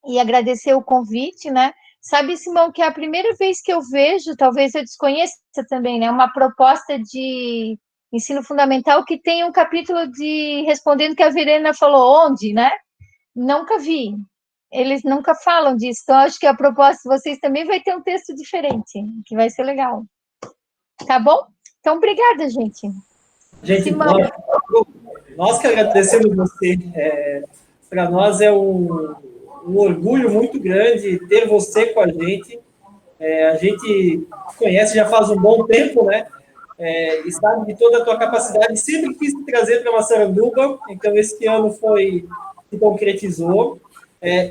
e agradecer o convite, né? Sabe, Simão, que é a primeira vez que eu vejo, talvez eu desconheça também, né? Uma proposta de ensino fundamental que tem um capítulo de respondendo que a Verena falou onde, né? Nunca vi. Eles nunca falam disso. Então, acho que a proposta de vocês também vai ter um texto diferente, que vai ser legal. Tá bom? Então, obrigada, gente. Gente, nós que agradecemos você. Para nós é um orgulho muito grande ter você com a gente. A gente conhece já faz um bom tempo, né? E sabe de toda a tua capacidade. Sempre quis te trazer para Massaranduba, então esse ano se concretizou.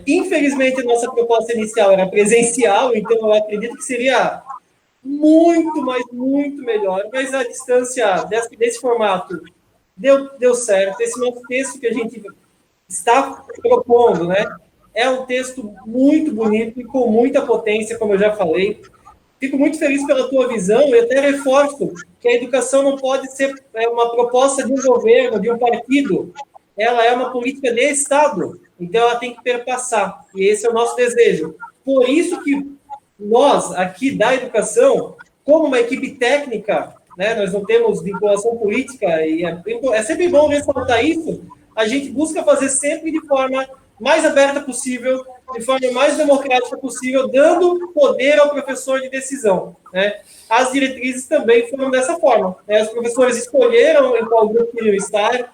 Infelizmente, a nossa proposta inicial era presencial, então eu acredito que seria muito, mas muito melhor. Mas a distância desse formato deu certo. Esse novo texto que a gente está propondo, né? É um texto muito bonito e com muita potência, como eu já falei. Fico muito feliz pela tua visão e até reforço que a educação não pode ser uma proposta de um governo, de um partido. Ela é uma política de Estado, então ela tem que perpassar. E esse é o nosso desejo. Por isso que nós, aqui da educação, como uma equipe técnica, né, nós não temos vinculação política, e é sempre bom ressaltar isso, a gente busca fazer sempre de forma mais aberta possível, de forma mais democrática possível, dando poder ao professor de decisão, né? As diretrizes também foram dessa forma, né? Os professores escolheram em qual grupo queriam estar,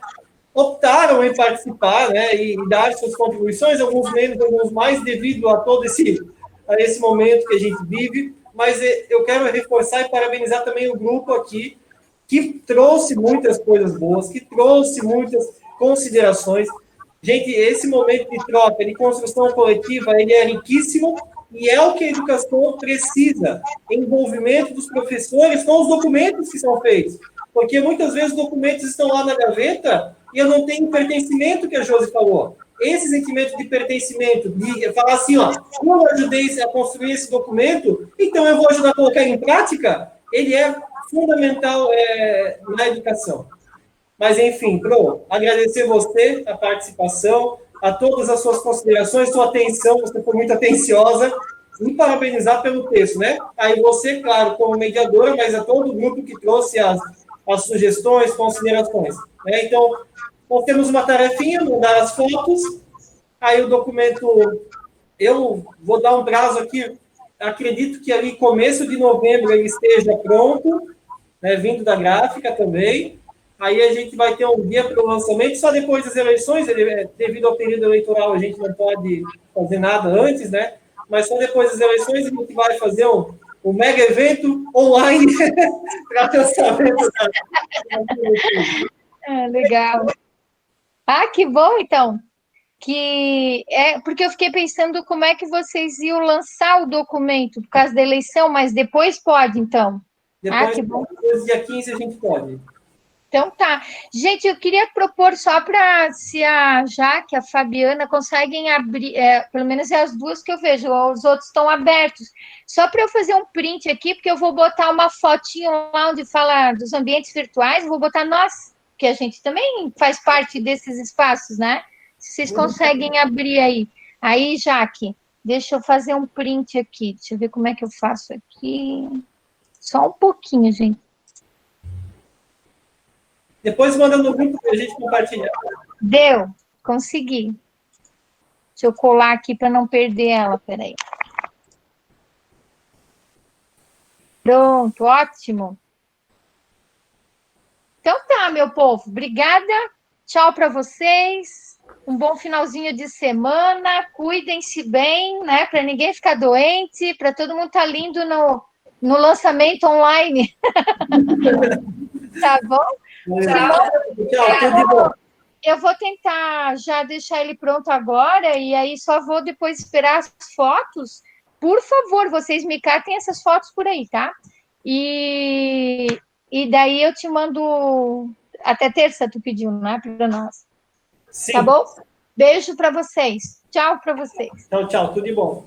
optaram em participar, né, e dar suas contribuições, alguns menos, alguns mais, devido a todo esse momento que a gente vive, mas eu quero reforçar e parabenizar também o grupo aqui, que trouxe muitas coisas boas, que trouxe muitas considerações. Gente, esse momento de troca, de construção coletiva, ele é riquíssimo e é o que a educação precisa, envolvimento dos professores com os documentos que são feitos, porque muitas vezes os documentos estão lá na gaveta e eu não tenho pertencimento, que a Josi falou. Esse sentimento de pertencimento, de falar assim, ó, eu ajudei a construir esse documento, então eu vou ajudar a colocar em prática, ele é fundamental na educação. Mas, enfim, Pro, agradecer você, a participação, a todas as suas considerações, sua atenção, você foi muito atenciosa, e parabenizar pelo texto, né? Aí você, claro, como mediadora, mas a todo o grupo que trouxe as sugestões, considerações. Né? Então, nós temos uma tarefinha, mandar as fotos, aí o documento, eu vou dar um prazo aqui, acredito que ali, começo de novembro, ele esteja pronto, né, vindo da gráfica também, aí a gente vai ter um dia para o lançamento, só depois das eleições, devido ao período eleitoral, a gente não pode fazer nada antes, né, mas só depois das eleições a gente vai fazer um mega evento online para lançamento. Legal. Ah, que bom, então. Porque eu fiquei pensando como é que vocês iam lançar o documento por causa da eleição, mas depois pode, então. Que bom. Depois, dia 15, a gente pode. Então tá. Gente, eu queria propor só para se a Jaque, a Fabiana conseguem abrir, pelo menos é as duas que eu vejo, os outros estão abertos. Só para eu fazer um print aqui, porque eu vou botar uma fotinho lá onde fala dos ambientes virtuais, vou botar nós, que a gente também faz parte desses espaços, né? Se vocês conseguem abrir aí. Aí, Jaque, deixa eu fazer um print aqui. Deixa eu ver como é que eu faço aqui. Só um pouquinho, gente. Depois manda no grupo para a gente compartilhar. Deu, consegui. Deixa eu colar aqui para não perder ela, peraí. Pronto, ótimo. Então tá, meu povo, obrigada. Tchau para vocês. Um bom finalzinho de semana. Cuidem-se bem, né? Para ninguém ficar doente, para todo mundo estar lindo no lançamento online. Tá bom? Tchau, tudo de bom. Eu vou tentar já deixar ele pronto agora, e aí só vou depois esperar as fotos. Por favor, vocês me catem essas fotos por aí, tá? E daí eu te mando até terça, tu pediu, né, para nós. Sim. Tá bom? Beijo para vocês. Tchau para vocês. Tchau, tudo de bom.